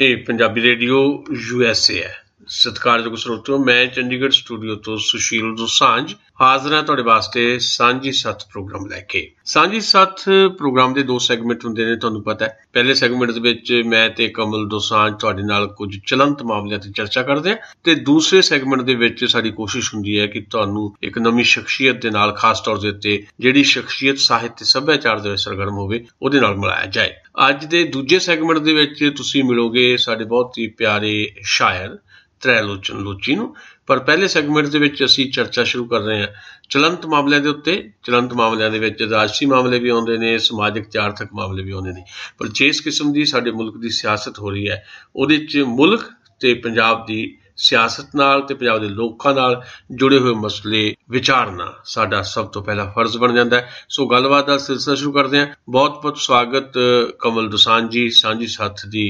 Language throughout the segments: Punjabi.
ਇਹ ਪੰਜਾਬੀ ਰੇਡੀਓ USA ਹੈ। ਸਤਿਕਾਰਯੋਗ ਸਰੋਤਿਓ, ਮੈਂ ਚੰਡੀਗੜ੍ਹ ਸਟੂਡੀਓ ਤੋਂ ਸੁਸ਼ੀਲ ਦੋਸਾਂਝ ਹਾਜ਼ਰ ਹਾਂ ਤੁਹਾਡੇ ਵਾਸਤੇ ਸਾਂਝੀ ਸੱਥ ਪ੍ਰੋਗਰਾਮ ਲੈ ਕੇ। ਸਾਂਝੀ ਸੱਥ ਪ੍ਰੋਗਰਾਮ ਦੇ ਦੋ ਸੈਗਮੈਂਟ ਹੁੰਦੇ ਨੇ, ਤੁਹਾਨੂੰ ਪਤਾ ਹੈ। ਪਹਿਲੇ ਸੈਗਮੈਂਟ ਦੇ ਵਿੱਚ ਮੈਂ ਤੇ ਕਮਲ ਦੋਸਾਂਝ ਤੁਹਾਡੇ ਨਾਲ ਕੁਝ ਚਲੰਤ ਮਾਮਲਿਆਂ ਤੇ ਚਰਚਾ ਕਰਦੇ ਹਾਂ ਤੇ ਦੂਸਰੇ ਸੈਗਮੈਂਟ ਦੇ ਵਿੱਚ ਸਾਡੀ ਕੋਸ਼ਿਸ਼ ਹੁੰਦੀ ਹੈ ਕਿ ਤੁਹਾਨੂੰ ਇੱਕ ਨਵੀਂ ਸ਼ਖਸੀਅਤ ਦੇ ਨਾਲ, ਖਾਸ ਤੌਰ ਦੇ ਉੱਤੇ ਜਿਹੜੀ ਸ਼ਖਸੀਅਤ ਸਾਹਿਤ ਤੇ ਸੱਭਿਆਚਾਰ ਦੇ ਵਿੱਚ ਸਰਗਰਮ ਹੋਵੇ, ਉਹਦੇ ਨਾਲ ਮਿਲਾਇਆ ਜਾਏ। ਅੱਜ ਦੇ ਦੂਜੇ ਸੈਗਮੈਂਟ ਦੇ ਵਿੱਚ ਤੁਸੀਂ ਮਿਲੋਗੇ ਸਾਡੇ ਬਹੁਤ ਹੀ ਪਿਆਰੇ ਸ਼ਾਇਰ ਤ੍ਰੈਲੋਚਨ ਲੋਚੀ ਨੂੰ। ਪਰ ਪਹਿਲੇ ਸੈਗਮੈਂਟ ਦੇ ਵਿੱਚ ਅਸੀਂ ਚਰਚਾ ਸ਼ੁਰੂ ਕਰ ਰਹੇ ਹਾਂ ਚਲੰਤ ਮਾਮਲਿਆਂ ਦੇ ਉੱਤੇ। ਚਲੰਤ ਮਾਮਲਿਆਂ ਦੇ ਵਿੱਚ ਰਾਜਸੀ ਮਾਮਲੇ ਵੀ ਆਉਂਦੇ ਨੇ, ਸਮਾਜਿਕ ਤੇ ਆਰਥਿਕ ਮਾਮਲੇ ਵੀ ਆਉਂਦੇ ਨੇ, ਪਰ ਜਿਸ ਕਿਸਮ ਦੀ ਸਾਡੇ ਮੁਲਕ ਦੀ ਸਿਆਸਤ ਹੋ ਰਹੀ ਹੈ ਉਹਦੇ 'ਚ ਮੁਲਕ ਤੇ ਪੰਜਾਬ ਦੀ ਸਿਆਸਤ ਨਾਲ ਤੇ ਪੰਜਾਬ ਦੇ ਲੋਕਾਂ ਨਾਲ ਜੁੜੇ ਹੋਏ ਮਸਲੇ ਵਿਚਾਰਨਾ ਸਾਡਾ ਸਭ ਤੋਂ ਪਹਿਲਾ ਫਰਜ਼ ਬਣ ਜਾਂਦਾ ਹੈ। ਸੋ ਗੱਲਬਾਤ ਦਾ ਸਿਲਸਿਲਾ ਸ਼ੁਰੂ ਕਰਦੇ ਹਾਂ। ਬਹੁਤ ਬਹੁਤ ਸਵਾਗਤ ਕਮਲ ਦੋਸਾਂਝ ਜੀ ਸਾਂਝੀ ਸੱਥ ਦੀ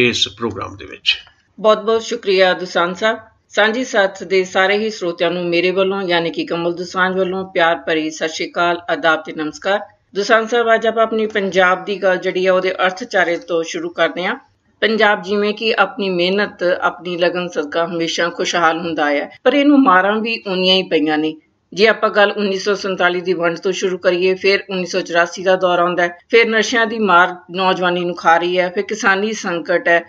ਇਸ ਪ੍ਰੋਗਰਾਮ ਦੇ ਵਿੱਚ। ਬਹੁਤ ਬਹੁਤ ਸ਼ੁਕਰੀਆ ਦੋਸਾਂਝ ਸਾਹਿਬ। ਸਾਂਝੀ ਸੱਥ ਦੇ ਸਾਰੇ ਹੀ ਸਰੋਤਿਆਂ ਨੂੰ ਮੇਰੇ ਵੱਲੋਂ ਯਾਨੀ ਕਿ ਕਮਲ ਦੋਸਾਂਝ ਵੱਲੋਂ ਪਿਆਰ ਭਰੀ ਸਤਿ ਸ਼੍ਰੀ ਅਕਾਲ, ਆਦਾਬ ਤੇ ਨਮਸਕਾਰ। ਦੋਸਾਂਝ ਸਾਹਿਬ, ਅੱਜ ਆਪਾਂ ਆਪਣੀ ਪੰਜਾਬ ਦੀ ਗੱਲ ਜਿਹੜੀ ਆ ਉਹਦੇ ਅਰਥਚਾਰੇ ਤੋਂ ਸ਼ੁਰੂ ਕਰਦੇ ਹਾਂ। ਪੰਜਾਬ ਜਿਵੇਂ ਕਿ ਆਪਣੀ ਮਿਹਨਤ, ਆਪਣੀ ਲਗਨ ਸਦਕਾ ਹਮੇਸ਼ਾ ਖੁਸ਼ਹਾਲ ਹੁੰਦਾ ਹੈ, ਪਰ ਇਹਨੂੰ ਮਾਰਾਂ ਵੀ ਉਨੀਆਂ ਹੀ ਪਈਆਂ ਨੇ। ਜੇ ਆਪਾਂ ਗੱਲ 1947 ਦੀ ਵੰਡ ਤੋਂ ਸ਼ੁਰੂ ਕਰੀਏ, ਫਿਰ 1984 ਦਾ ਦੌਰ ਆਉਂਦਾ ਹੈ, ਫਿਰ ਨਸ਼ਿਆਂ ਦੀ ਮਾਰ ਨੌਜਵਾਨੀ ਨੂੰ ਖਾ ਰਹੀ ਹੈ, ਫਿਰ ਕਿਸਾਨੀ ਸੰਕਟ ਹੈ।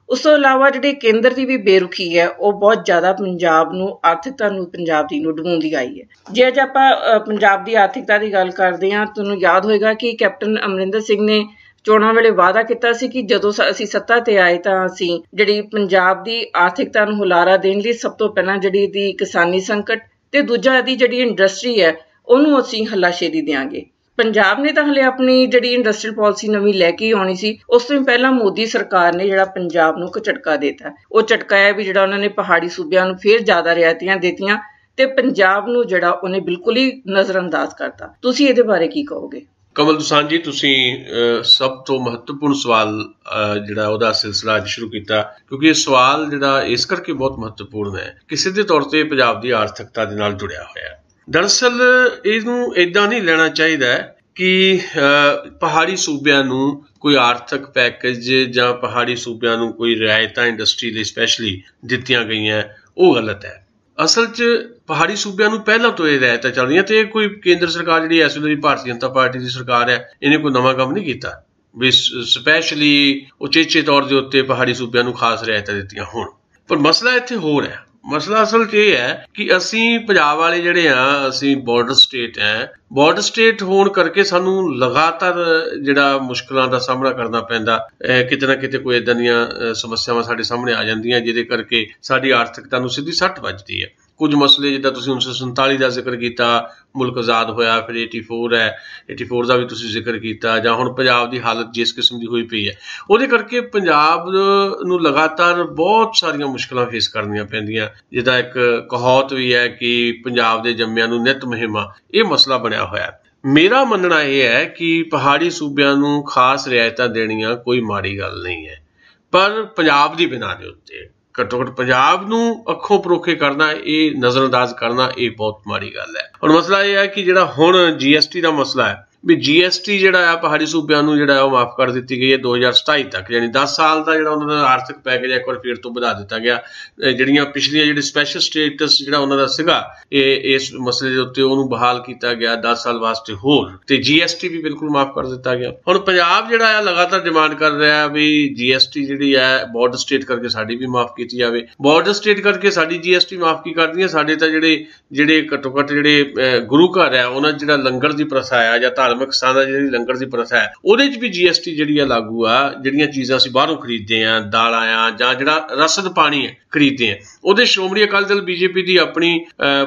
ਉਸ ਤੋਂ ਇਲਾਵਾ ਜਿਹੜੀ ਕੇਂਦਰ ਦੀ ਵੀ ਬੇਰੁਖੀ ਹੈ ਉਹ ਬਹੁਤ ਜ਼ਿਆਦਾ ਪੰਜਾਬ ਨੂੰ, ਆਰਥਿਕਤਾ ਨੂੰ, ਪੰਜਾਬ ਦੀ ਨੂੰ ਡੁਬੋਂਦੀ ਆਈ ਹੈ। ਜੇ ਅੱਜ ਆਪਾਂ ਪੰਜਾਬ ਦੀ ਆਰਥਿਕਤਾ ਦੀ ਗੱਲ ਕਰਦੇ ਹਾਂ, ਤੁਹਾਨੂੰ ਯਾਦ ਹੋਏਗਾ ਕਿ ਕੈਪਟਨ ਅਮਰਿੰਦਰ ਸਿੰਘ ਨੇ ਚੋਣਾਂ ਵੇਲੇ ਵਾਅਦਾ ਕੀਤਾ ਸੀ ਕਿ ਜਦੋਂ ਅਸੀਂ ਸੱਤਾ ਤੇ ਆਏ ਤਾਂ ਅਸੀਂ ਜਿਹੜੀ ਪੰਜਾਬ ਦੀ ਆਰਥਿਕਤਾ ਨੂੰ ਹੁਲਾਰਾ ਦੇਣ ਲਈ ਸਭ ਤੋਂ ਪਹਿਲਾਂ ਜਿਹੜੀ ਇਹਦੀ ਕਿਸਾਨੀ ਸੰਕਟ ਤੇ ਦੂਜਾ ਇਹਦੀ ਜਿਹੜੀ ਇੰਡਸਟਰੀ ਹੈ ਉਹਨੂੰ ਅਸੀਂ ਹੱਲਾਸ਼ੇਰੀ ਦਿਆਂਗੇ। ਪੰਜਾਬ ਨੇ ਤਾਂ ਹਲੇ ਆਪਣੀ ਜਿਹੜੀ ਇੰਡਸਟਰੀਅਲ ਪਾਲਿਸੀ ਨਵੀਂ ਲੈ ਕੇ ਆਉਣੀ ਸੀ। ਉਸ ਤੋਂ ਪਹਿਲਾਂ ਮੋਦੀ ਸਰਕਾਰ ਨੇ ਜਿਹੜਾ ਪੰਜਾਬ ਨੂੰ ਇੱਕ ਝਟਕਾ ਦਿੱਤਾ। ਉਹ ਝਟਕਾ ਹੈ ਵੀ ਜਿਹੜਾ ਉਹਨਾਂ ਨੇ ਪਹਾੜੀ ਸੂਬਿਆਂ ਨੂੰ ਫਿਰ ਜ਼ਿਆਦਾ ਰਿਆਇਤਾਂ ਦਿੱਤੀਆਂ ਤੇ ਪੰਜਾਬ ਨੂੰ ਜਿਹੜਾ ਉਹਨੇ ਬਿਲਕੁਲ ਹੀ ਨਜ਼ਰਅੰਦਾਜ਼ ਕਰਤਾ। ਤੁਸੀਂ ਇਹਦੇ ਬਾਰੇ ਕੀ ਕਹੋਗੇ? ਕਮਲ ਦੋਸਾਂਝ ਜੀ, ਤੁਸੀਂ ਸਭ ਤੋਂ ਮਹੱਤਵਪੂਰਨ ਸਵਾਲ ਜਿਹੜਾ ਉਹਦਾ ਸਿਲਸਿਲਾ ਅੱਜ ਸ਼ੁਰੂ ਕੀਤਾ, ਕਿਉਂਕਿ ਇਹ ਸਵਾਲ ਜਿਹੜਾ ਇਸ ਕਰਕੇ ਬਹੁਤ ਮਹੱਤਵਪੂਰਨ ਹੈ ਕਿ ਸਿੱਧੇ ਤੌਰ ਤੇ ਪੰਜਾਬ ਦੀ ਆਰਥਿਕਤਾ ਦੇ ਨਾਲ ਜੁੜਿਆ ਹੋਇਆ ਹੈ। ਦਰਅਸਲ ਇਹਨੂੰ ਏਦਾਂ ਨਹੀਂ ਲੈਣਾ ਚਾਹੀਦਾ ਕਿ ਪਹਾੜੀ ਸੂਬਿਆਂ ਨੂੰ ਕੋਈ ਆਰਥਿਕ ਪੈਕੇਜ ਜਾਂ ਪਹਾੜੀ ਸੂਬਿਆਂ ਨੂੰ ਕੋਈ ਰਿਆਇਤਾਂ ਇੰਡਸਟਰੀ ਲਈ ਸਪੈਸ਼ਲੀ ਦਿੱਤੀਆਂ ਗਈਆਂ, ਉਹ ਗਲਤ ਹੈ। ਅਸਲ 'ਚ ਪਹਾੜੀ ਸੂਬਿਆਂ ਨੂੰ ਪਹਿਲਾਂ ਤੋਂ ਇਹ ਰਿਆਇਤਾਂ ਚੱਲ ਰਹੀਆਂ ਤੇ ਕੋਈ ਕੇਂਦਰ ਸਰਕਾਰ ਜਿਹੜੀ ਇਸ ਵੇਲੇ ਦੀ ਭਾਰਤੀ ਜਨਤਾ ਪਾਰਟੀ ਦੀ ਸਰਕਾਰ ਹੈ, ਇਹਨੇ ਕੋਈ ਨਵਾਂ ਕੰਮ ਨਹੀਂ ਕੀਤਾ ਵੀ ਸਪੈਸ਼ਲੀ ਉਚੇਚੇ ਤੌਰ ਦੇ ਉੱਤੇ ਪਹਾੜੀ ਸੂਬਿਆਂ ਨੂੰ ਖਾਸ ਰਿਆਇਤਾਂ ਦਿੱਤੀਆਂ ਹੋਣ। ਪਰ ਮਸਲਾ ਇੱਥੇ ਹੋਰ ਹੈ। ਮਸਲਾ ਅਸਲ 'ਚ ਇਹ ਹੈ ਕਿ ਅਸੀਂ ਪੰਜਾਬ ਵਾਲੇ ਜਿਹੜੇ ਆ, ਅਸੀਂ ਬਾਰਡਰ ਸਟੇਟ ਹੈ। ਬਾਰਡਰ ਸਟੇਟ ਹੋਣ ਕਰਕੇ ਸਾਨੂੰ ਲਗਾਤਾਰ ਜਿਹੜਾ ਮੁਸ਼ਕਲਾਂ ਦਾ ਸਾਹਮਣਾ ਕਰਨਾ ਪੈਂਦਾ। ਕਿਤੇ ਨਾ ਕਿਤੇ ਕੋਈ ਏਦਾਂ ਦੀਆਂ ਸਮੱਸਿਆਵਾਂ ਸਾਡੇ ਸਾਹਮਣੇ ਆ ਜਾਂਦੀਆਂ ਜਿਹਦੇ ਕਰਕੇ ਸਾਡੀ ਆਰਥਿਕਤਾ ਨੂੰ ਸਿੱਧੀ ਸੱਟ ਵੱਜਦੀ ਹੈ। ਕੁਝ ਮਸਲੇ ਜਿੱਦਾਂ ਤੁਸੀਂ 1947 ਦਾ ਜ਼ਿਕਰ ਕੀਤਾ, ਮੁਲਕ ਆਜ਼ਾਦ ਹੋਇਆ, ਫਿਰ 84 ਹੈ, 84 ਦਾ ਵੀ ਤੁਸੀਂ ਜ਼ਿਕਰ ਕੀਤਾ, ਜਾਂ ਹੁਣ ਪੰਜਾਬ ਦੀ ਹਾਲਤ ਜਿਸ ਕਿਸਮ ਦੀ ਹੋਈ ਪਈ ਹੈ, ਉਹਦੇ ਕਰਕੇ ਪੰਜਾਬ ਨੂੰ ਲਗਾਤਾਰ ਬਹੁਤ ਸਾਰੀਆਂ ਮੁਸ਼ਕਲਾਂ ਫੇਸ ਕਰਨੀਆਂ ਪੈਂਦੀਆਂ। ਜਿੱਦਾਂ ਇੱਕ ਕਹਾਵਤ ਵੀ ਹੈ ਕਿ ਪੰਜਾਬ ਦੇ ਜੰਮਿਆਂ ਨੂੰ ਨਿੱਤ ਮੁਹਿੰਮਾਂ, ਇਹ ਮਸਲਾ ਬਣਿਆ ਹੋਇਆ। ਮੇਰਾ ਮੰਨਣਾ ਇਹ ਹੈ ਕਿ ਪਹਾੜੀ ਸੂਬਿਆਂ ਨੂੰ ਖਾਸ ਰਿਆਇਤਾਂ ਦੇਣੀਆਂ ਕੋਈ ਮਾੜੀ ਗੱਲ ਨਹੀਂ ਹੈ, ਪਰ ਪੰਜਾਬ ਦੀ ਬਿਨਾਂ ਦੇ ਉੱਤੇ ਘੱਟੋ ਘੱਟ ਪੰਜਾਬ ਨੂੰ ਅੱਖੋਂ ਪਰੋਖੇ ਕਰਨਾ, ਇਹ ਨਜ਼ਰਅੰਦਾਜ਼ ਕਰਨਾ, ਇਹ ਬਹੁਤ ਮਾੜੀ ਗੱਲ ਹੈ। ਹੁਣ ਮਸਲਾ ਇਹ ਹੈ ਕਿ ਜਿਹੜਾ ਹੁਣ GST ਦਾ ਮਸਲਾ ਹੈ ਵੀ GST ਜਿਹੜਾ ਆ ਪਹਾੜੀ ਸੂਬਿਆਂ ਨੂੰ ਜਿਹੜਾ ਉਹ ਮਾਫ ਕਰ ਦਿੱਤੀ ਗਈ ਹੈ 2027 ਤੱਕ, ਯਾਨੀ 10 ਸਾਲ ਦਾ ਜਿਹੜਾ ਉਹਨਾਂ ਦਾ ਆਰਥਿਕ ਪੈਕੇਜ ਇੱਕ ਵਾਰ ਫਿਰ ਤੋਂ ਵਧਾ ਦਿੱਤਾ ਗਿਆ। ਜਿਹੜੀਆਂ ਪਿਛਲੀਆਂ ਜਿਹੜੇ ਸਪੈਸ਼ਲ ਸਟੇਟਸ ਜਿਹੜਾ ਉਹਨਾਂ ਦਾ ਸੀਗਾ, ਇਸ ਮਸਲੇ ਦੇ ਉੱਤੇ ਉਹਨੂੰ ਬਹਾਲ ਕੀਤਾ ਗਿਆ 10 ਸਾਲ ਵਾਸਤੇ ਹੋਰ, ਤੇ GST ਵੀ ਬਿਲਕੁਲ ਮਾਫ ਕਰ ਦਿੱਤਾ ਗਿਆ। ਹੁਣ ਪੰਜਾਬ ਜਿਹੜਾ ਆ ਲਗਾਤਾਰ ਡਿਮਾਂਡ ਕਰ ਰਿਹਾ ਵੀ GST ਜਿਹੜੀ ਹੈ ਬਾਰਡਰ ਸਟੇਟ ਕਰਕੇ ਸਾਡੀ ਵੀ ਮਾਫ ਕੀਤੀ ਜਾਵੇ। ਬਾਰਡਰ ਸਟੇਟ ਕਰਕੇ ਸਾਡੀ GST ਮਾਫ ਕੀ ਕਰਦੀ ਹੈ? ਸਾਡੇ ਤਾਂ ਜਿਹੜੇ ਘੱਟੋ ਘੱਟ ਜਿਹੜੇ ਗੁਰੂ ਘਰ ਹੈ ਉਹਨਾਂ ਜਿਹੜਾ ਲੰਗਰ ਦੀ ਪ੍ਰਥਾ ਆ ਜਾਂ ਧਾਰਮਿਕ ਸਥਾਨ ਦਾ ਜਿਹੜੀ ਲੰਗਰ ਦੀ ਪ੍ਰਥਾ ਹੈ, ਉਹਦੇ 'ਚ ਵੀ GST ਜਿਹੜੀ ਆ ਲਾਗੂ ਆ। ਜਿਹੜੀਆਂ ਚੀਜ਼ਾਂ ਅਸੀਂ ਬਾਹਰੋਂ ਖਰੀਦਦੇ ਆ, ਦਾਲਾਂ ਆ ਜਾਂ ਜਿਹੜਾ ਰਸਦ ਪਾਣੀ ਹੈ ਖਰੀਦਦੇ ਆ, ਉਹਦੇ ਸ਼੍ਰੋਮਣੀ ਅਕਾਲੀ ਦਲ BJP ਦੀ ਆਪਣੀ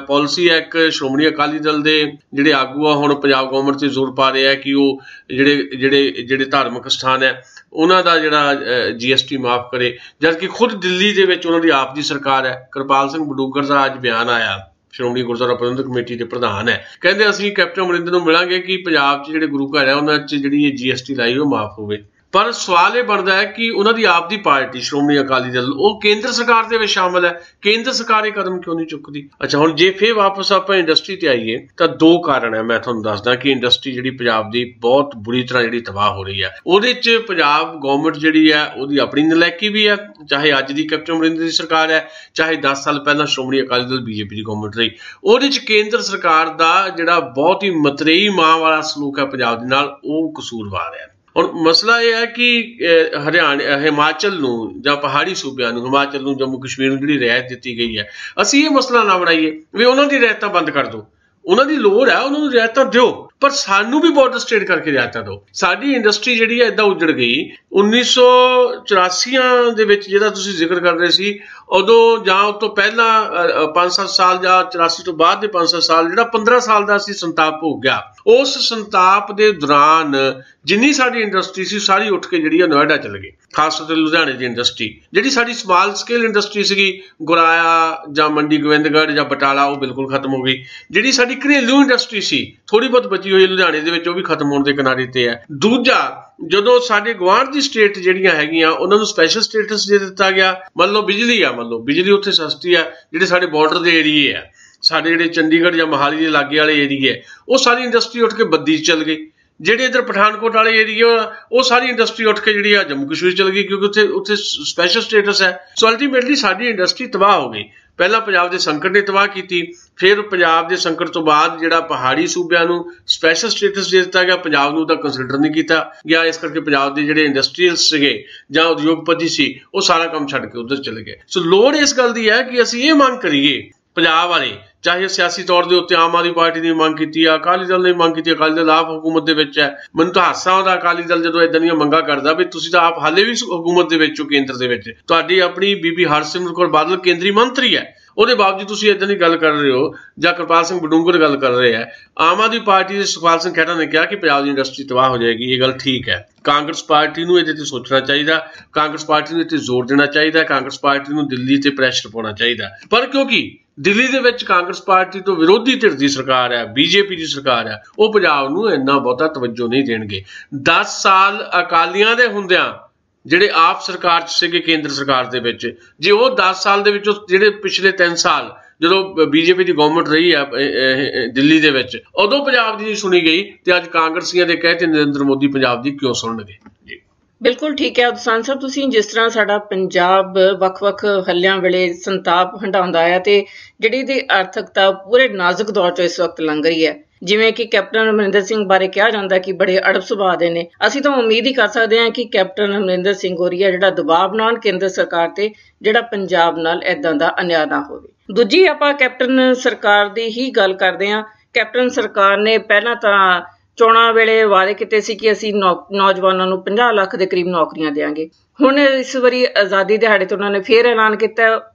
ਪਾਲਿਸੀ ਹੈ। ਇੱਕ ਸ਼੍ਰੋਮਣੀ ਅਕਾਲੀ ਦਲ ਦੇ ਜਿਹੜੇ ਆਗੂ ਆ ਹੁਣ ਪੰਜਾਬ ਗੌਰਮੈਂਟ 'ਤੇ ਜ਼ੋਰ ਪਾ ਰਹੇ ਆ ਕਿ ਉਹ ਜਿਹੜੇ ਧਾਰਮਿਕ ਸਥਾਨ ਹੈ ਉਹਨਾਂ ਦਾ ਜਿਹੜਾ GST ਮਾਫ ਕਰੇ, ਜਦਕਿ ਖੁਦ ਦਿੱਲੀ ਦੇ ਵਿੱਚ ਉਹਨਾਂ ਦੀ ਆਪ ਦੀ ਸਰਕਾਰ ਹੈ। ਕਿਰਪਾਲ ਸਿੰਘ ਬਡੂੰਗਰ ਦਾ ਅੱਜ ਬਿਆਨ ਆਇਆ, ਸ਼੍ਰੋਮਣੀ ਗੁਰਦੁਆਰਾ ਪ੍ਰਬੰਧਕ ਕਮੇਟੀ ਦੇ ਪ੍ਰਧਾਨ ਹੈ, ਕਹਿੰਦੇ ਅਸੀਂ ਕੈਪਟਨ ਅਮਰਿੰਦਰ ਨੂੰ ਮਿਲਾਂਗੇ ਕਿ ਪੰਜਾਬ 'ਚ ਜਿਹੜੇ ਗੁਰੂ ਘਰ ਹੈ ਉਹਨਾਂ 'ਚ ਜਿਹੜੀ ਇਹ GST ਲਾਈ ਉਹ ਮਾਫ ਹੋਵੇ। पर सवाल ये बनता है कि उन्होंने आप दी पार्टी श्रोमणी अकाली दल वो केंद्र सरकार दे विच शामिल है, केंद्र सरकार ये कदम क्यों नहीं चुकती? अच्छा हुण जे फिर वापस आप इंडस्ट्री ते आईए तो दो कारण है। मैं तुहानूं दसदा कि इंडस्ट्री जिहड़ी पंजाब दी बहुत बुरी तरह जिहड़ी तबाह हो रही है, उहदे च पंजाब गवर्नमेंट जिहड़ी है उहदी अपनी नलैकी भी है, चाहे अज दी कैप्टन अमरिंदर दी सरकार है, चाहे 10 साल पहला श्रोमणी अकाली दल बीजेपी दी गवर्नमेंट रही, उहदे च केंद्र सरकार दा जिहड़ा बहुत ही मतरेई मां वाला सलूक है पंजाब दे नाल, ओह कसूरवार है। और मसला यह है कि हरियाणा हिमाचल नूं जां पहाड़ी सूबिਆਂ ਨੂੰ हिमाचल नूं जम्मू कश्मीर ਨੂੰ ਜਿਹੜੀ ਰਿਆਇਤ ਦਿੱਤੀ ਗਈ ਹੈ, ਅਸੀਂ ਇਹ ਮਸਲਾ ਨਾ ਬਣਾਈਏ ਵੀ ਉਹਨਾਂ ਦੀ ਰਿਆਇਤਾਂ ਬੰਦ ਕਰ ਦਿਓ। ਉਹਨਾਂ ਦੀ ਲੋੜ ਹੈ, ਉਹਨਾਂ ਨੂੰ ਰਿਆਇਤਾਂ ਦਿਓ, ਪਰ ਸਾਨੂੰ ਵੀ ਬਾਰਡਰ ਸਟੇਟ ਕਰਕੇ ਰਿਆਇਤਾਂ ਦਿਓ। ਸਾਡੀ ਇੰਡਸਟਰੀ ਜਿਹੜੀ ਹੈ ਇਦਾਂ ਉੱਜੜ ਗਈ 1984 ਦੇ ਵਿੱਚ, ਜਿਹੜਾ ਤੁਸੀਂ ਜ਼ਿਕਰ ਕਰ ਰਹੇ ਸੀ, ਉਦੋਂ ਜਾਂ ਉਸ ਤੋਂ ਪਹਿਲਾਂ 5-7 ਸਾਲ ਜਾਂ 84 ਤੋਂ ਬਾਅਦ ਦੇ 5-7 ਸਾਲ, ਜਿਹੜਾ 15 ਸਾਲ ਦਾ ਅਸੀਂ ਸੰਤਾਪ ਹੋ ਗਿਆ। ਉਸ ਸੰਤਾਪ ਦੇ ਦੌਰਾਨ ਜਿੰਨੀ ਸਾਡੀ ਇੰਡਸਟਰੀ ਸੀ ਸਾਰੀ ਉੱਠ ਕੇ ਜਿਹੜੀ ਆ ਨੋਇਡਾ ਚਲ ਗਈ, ਖਾਸ ਤੌਰ ਤੇ ਲੁਧਿਆਣੇ ਦੀ ਇੰਡਸਟਰੀ। ਜਿਹੜੀ ਸਾਡੀ ਸਮਾਲ ਸਕੇਲ ਇੰਡਸਟਰੀ ਸੀਗੀ ਗੁਰਾਇਆ ਜਾਂ ਮੰਡੀ ਗੋਬਿੰਦਗੜ੍ਹ ਜਾਂ ਬਟਾਲਾ, ਉਹ ਬਿਲਕੁਲ ਖਤਮ ਹੋ ਗਈ। ਜਿਹੜੀ ਸਾਡੀ ਘਰੇਲੂ ਇੰਡਸਟਰੀ ਸੀ ਥੋੜੀ ਬਹੁਤ ਬਚੀ ਹੋਈ ਲੁਧਿਆਣੇ ਦੇ ਵਿੱਚ, ਉਹ ਵੀ ਖਤਮ ਹੋਣ ਦੇ ਕਿਨਾਰੇ ਤੇ ਹੈ। ਦੂਜਾ, ਜਦੋਂ ਸਾਡੇ ਗੁਆਂਢ ਦੀ ਸਟੇਟ ਜਿਹੜੀਆਂ ਹੈਗੀਆਂ ਉਹਨਾਂ ਨੂੰ ਸਪੈਸ਼ਲ ਸਟੇਟਸ ਦੇ ਦਿੱਤਾ ਗਿਆ। ਮੰਨ ਲਓ ਬਿਜਲੀ ਆ, ਮੰਨ ਲਓ ਬਿਜਲੀ ਉੱਥੇ ਸਸਤੀ ਆ, ਜਿਹੜੇ ਸਾਡੇ ਬਾਰਡਰ ਦੇ ਏਰੀਏ ਆ, ਸਾਡੇ ਜਿਹੜੇ ਚੰਡੀਗੜ੍ਹ ਜਾਂ ਮੋਹਾਲੀ ਦੇ ਲਾਗੇ ਵਾਲੇ ਏਰੀਏ, ਉਹ ਸਾਰੀ ਇੰਡਸਟਰੀ ਉੱਠ ਕੇ ਬੱਦੀ 'ਚ ਚਲ ਗਈ। ਜਿਹੜੇ ਇੱਧਰ ਪਠਾਨਕੋਟ ਵਾਲੇ ਏਰੀਏ ਉਹ ਸਾਰੀ ਇੰਡਸਟਰੀ ਉੱਠ ਕੇ ਜਿਹੜੀ ਆ ਜੰਮੂ ਕਸ਼ਮੀਰ ਚਲ ਗਈ, ਕਿਉਂਕਿ ਉੱਥੇ ਸਪੈਸ਼ਲ ਸਟੇਟਸ ਹੈ। ਸੋ ਅਲਟੀਮੇਟਲੀ ਸਾਡੀ ਇੰਡਸਟਰੀ ਤਬਾਹ ਹੋ ਗਈ। ਪਹਿਲਾਂ ਪੰਜਾਬ ਦੇ ਸੰਕਟ ਨੇ ਤਬਾਹ ਕੀਤੀ, ਫਿਰ ਪੰਜਾਬ ਦੇ ਸੰਕਟ ਤੋਂ ਬਾਅਦ ਜਿਹੜਾ ਪਹਾੜੀ ਸੂਬਿਆਂ ਨੂੰ ਸਪੈਸ਼ਲ ਸਟੇਟਸ ਦੇ ਦਿੱਤਾ ਗਿਆ, ਪੰਜਾਬ ਨੂੰ ਉਹਦਾ ਕੰਸੀਡਰ ਨਹੀਂ ਕੀਤਾ ਗਿਆ। ਇਸ ਕਰਕੇ ਪੰਜਾਬ ਦੇ ਜਿਹੜੇ ਇੰਡਸਟਰੀਅਲਸ ਸੀਗੇ ਜਾਂ ਉਦਯੋਗਪਤੀ ਸੀ, ਉਹ ਸਾਰਾ ਕੰਮ ਛੱਡ ਕੇ ਉੱਧਰ ਚਲੇ ਗਏ। ਸੋ ਲੋੜ ਇਸ ਗੱਲ ਦੀ ਹੈ ਕਿ ਅਸੀਂ ਇਹ ਮੰਗ ਕਰੀਏ ਪੰਜਾਬ ਵਾਲੇ, ਚਾਹੇ ਸਿਆਸੀ ਤੌਰ ਦੇ ਉੱਤੇ ਆਮ ਆਦਮੀ ਪਾਰਟੀ ਨੇ ਮੰਗ ਕੀਤੀ ਆ, ਅਕਾਲੀ ਦਲ ਨੇ ਮੰਗ ਕੀਤੀ, ਅਕਾਲੀ ਦਲ ਆਪ ਹਕੂਮਤ ਦੇ ਵਿੱਚ ਹੈ। ਮੈਨੂੰ ਤਾਂ ਹਾਸਾ ਆਉਂਦਾ ਅਕਾਲੀ ਦਲ ਜਦੋਂ ਇਦਾਂ ਦੀਆਂ ਮੰਗਾਂ ਕਰਦਾ ਵੀ ਤੁਸੀਂ ਤਾਂ ਆਪ ਹਾਲੇ ਵੀ ਹਕੂਮਤ ਦੇ ਵਿੱਚ ਹੋ, ਕੇਂਦਰ ਦੇ ਵਿੱਚ। ਤੁਹਾਡੀ ਆਪਣੀ ਬੀਬੀ ਹਰਸਿਮਰਤ ਕੌਰ ਬਾਦਲ ਕੇਂਦਰੀ ਮੰਤਰੀ ਹੈ, ਉਹਦੇ ਬਾਵਜੂਦ ਤੁਸੀਂ ਇਦਾਂ ਦੀ ਗੱਲ ਕਰ ਰਹੇ ਹੋ। ਜਾਂ ਕਿਰਪਾਲ ਸਿੰਘ ਬਡੂੰਗਰ ਗੱਲ ਕਰ ਰਹੇ ਹੈ। ਆਮ ਆਦਮੀ ਪਾਰਟੀ ਦੇ ਸੁਖਪਾਲ ਸਿੰਘ ਖਹਿਰਾ ਨੇ ਕਿਹਾ ਕਿ ਪੰਜਾਬ ਦੀ ਇੰਡਸਟਰੀ ਤਬਾਹ ਹੋ ਜਾਏਗੀ। ਇਹ ਗੱਲ ਠੀਕ ਹੈ। ਕਾਂਗਰਸ ਪਾਰਟੀ ਨੂੰ ਇਹਦੇ ਤੇ ਸੋਚਣਾ ਚਾਹੀਦਾ, ਕਾਂਗਰਸ ਪਾਰਟੀ ਨੂੰ ਇਹਤੇ ਜ਼ੋਰ ਦੇਣਾ ਚਾਹੀਦਾ, ਕਾਂਗਰਸ ਪਾਰਟੀ ਨੂੰ ਦਿੱਲੀ ਤੇ ਪ੍ਰੈਸ਼ਰ ਪਾਉਣਾ ਚਾਹੀਦਾ। ਪਰ ਕਿਉਂਕਿ ਦਿੱਲੀ ਦੇ ਵਿੱਚ ਕਾਂਗਰਸ ਪਾਰਟੀ ਤੋਂ ਵਿਰੋਧੀ ਧਿਰ ਦੀ ਸਰਕਾਰ ਹੈ, ਬੀਜੇਪੀ ਦੀ ਸਰਕਾਰ ਹੈ, ਉਹ ਪੰਜਾਬ ਨੂੰ ਇੰਨਾ ਬਹੁਤਾ ਤਵੱਜੋ ਨਹੀਂ ਦੇਣਗੇ। 10 ਸਾਲ ਅਕਾਲੀਆਂ ਦੇ ਹੁੰਦਿਆਂ ਜਿਹੜੇ ਆਪ ਸਰਕਾਰ 'ਚ ਸੀਗੇ ਕੇਂਦਰ ਸਰਕਾਰ ਦੇ ਵਿੱਚ, ਜੇ ਉਹ 10 ਸਾਲ ਦੇ ਵਿੱਚੋਂ ਜਿਹੜੇ ਪਿਛਲੇ 3 ਸਾਲ ਜਦੋਂ ਬੀਜੇਪੀ ਦੀ ਗਵਰਨਮੈਂਟ ਰਹੀ ਆ ਦਿੱਲੀ ਦੇ ਵਿੱਚ, ਉਦੋਂ ਪੰਜਾਬ ਦੀ ਨਹੀਂ ਸੁਣੀ ਗਈ, ਤੇ ਅੱਜ ਕਾਂਗਰਸੀਆਂ ਦੇ ਕਹੇ ਤੇ ਨਰਿੰਦਰ ਮੋਦੀ ਪੰਜਾਬ ਦੀ ਕਿਉਂ ਸੁਣਨਗੇ? ਜੀ ਬਿਲਕੁਲ ਠੀਕ ਹੈ ਉਦਸਾਨ ਸਾਹਿਬ, ਤੁਸੀਂ ਜਿਸ ਤਰ੍ਹਾਂ ਸਾਡਾ ਪੰਜਾਬ ਵੱਖ-ਵੱਖ ਹੱਲਿਆਂ ਵੇਲੇ ਸੰਤਾਪ ਹੰਢਾਉਂਦਾ ਹੈ ਤੇ ਜਿਹੜੀ ਦੀ ਆਰਥਿਕਤਾ ਪੂਰੇ ਨਾਜ਼ੁਕ ਦੌਰ 'ਚੋਂ ਇਸ ਵਕਤ ਲੰਘ ਰਹੀ ਹੈ, ਜਿਵੇਂ ਕਿ ਕੈਪਟਨ ਅਮਰਿੰਦਰ ਸਿੰਘ ਬਾਰੇ ਕਿਹਾ ਜਾਂਦਾ ਕਿ ਬੜੇ ਅੜਬ ਸੁਭਾਅ ਦੇ ਨੇ, ਅਸੀਂ ਤਾਂ ਉਮੀਦ ਹੀ ਕਰ ਸਕਦੇ ਹਾਂ ਕਿ ਕੈਪਟਨ ਅਮਰਿੰਦਰ ਸਿੰਘ ਹੋਰੀ ਹੈ ਜਿਹੜਾ ਦਬਾਅ ਬਣਾਉਣ ਕੇਂਦਰ ਸਰਕਾਰ ਤੇ, ਜਿਹੜਾ ਪੰਜਾਬ ਨਾਲ ਏਦਾਂ ਦਾ ਅਨਿਆਂ ਨਾ ਹੋਵੇ। ਦੂਜੀ ਆਪਾਂ ਕੈਪਟਨ ਸਰਕਾਰ ਦੀ ਹੀ ਗੱਲ ਕਰਦੇ ਹਾਂ। ਕੈਪਟਨ ਸਰਕਾਰ ਨੇ ਪਹਿਲਾਂ ਤਾਂ ਚੋਣਾਂ ਵੇਲੇ ਵਾਅਦੇ ਕੀਤੇ ਸੀ ਕਿ ਅਸੀਂ ਨੌਜਵਾਨਾਂ ਨੂੰ 50 ਲੱਖ ਦੇ ਕਰੀਬ ਨੌਕਰੀਆਂ ਦੇਵਾਂਗੇ। ਹੁਣ ਇਸ ਵਾਰੀ ਆਜ਼ਾਦੀ ਦਿਹਾੜੇ ਤੇ ਉਹਨਾਂ ਨੇ ਫੇਰ ਐਲਾਨ ਕੀਤਾ,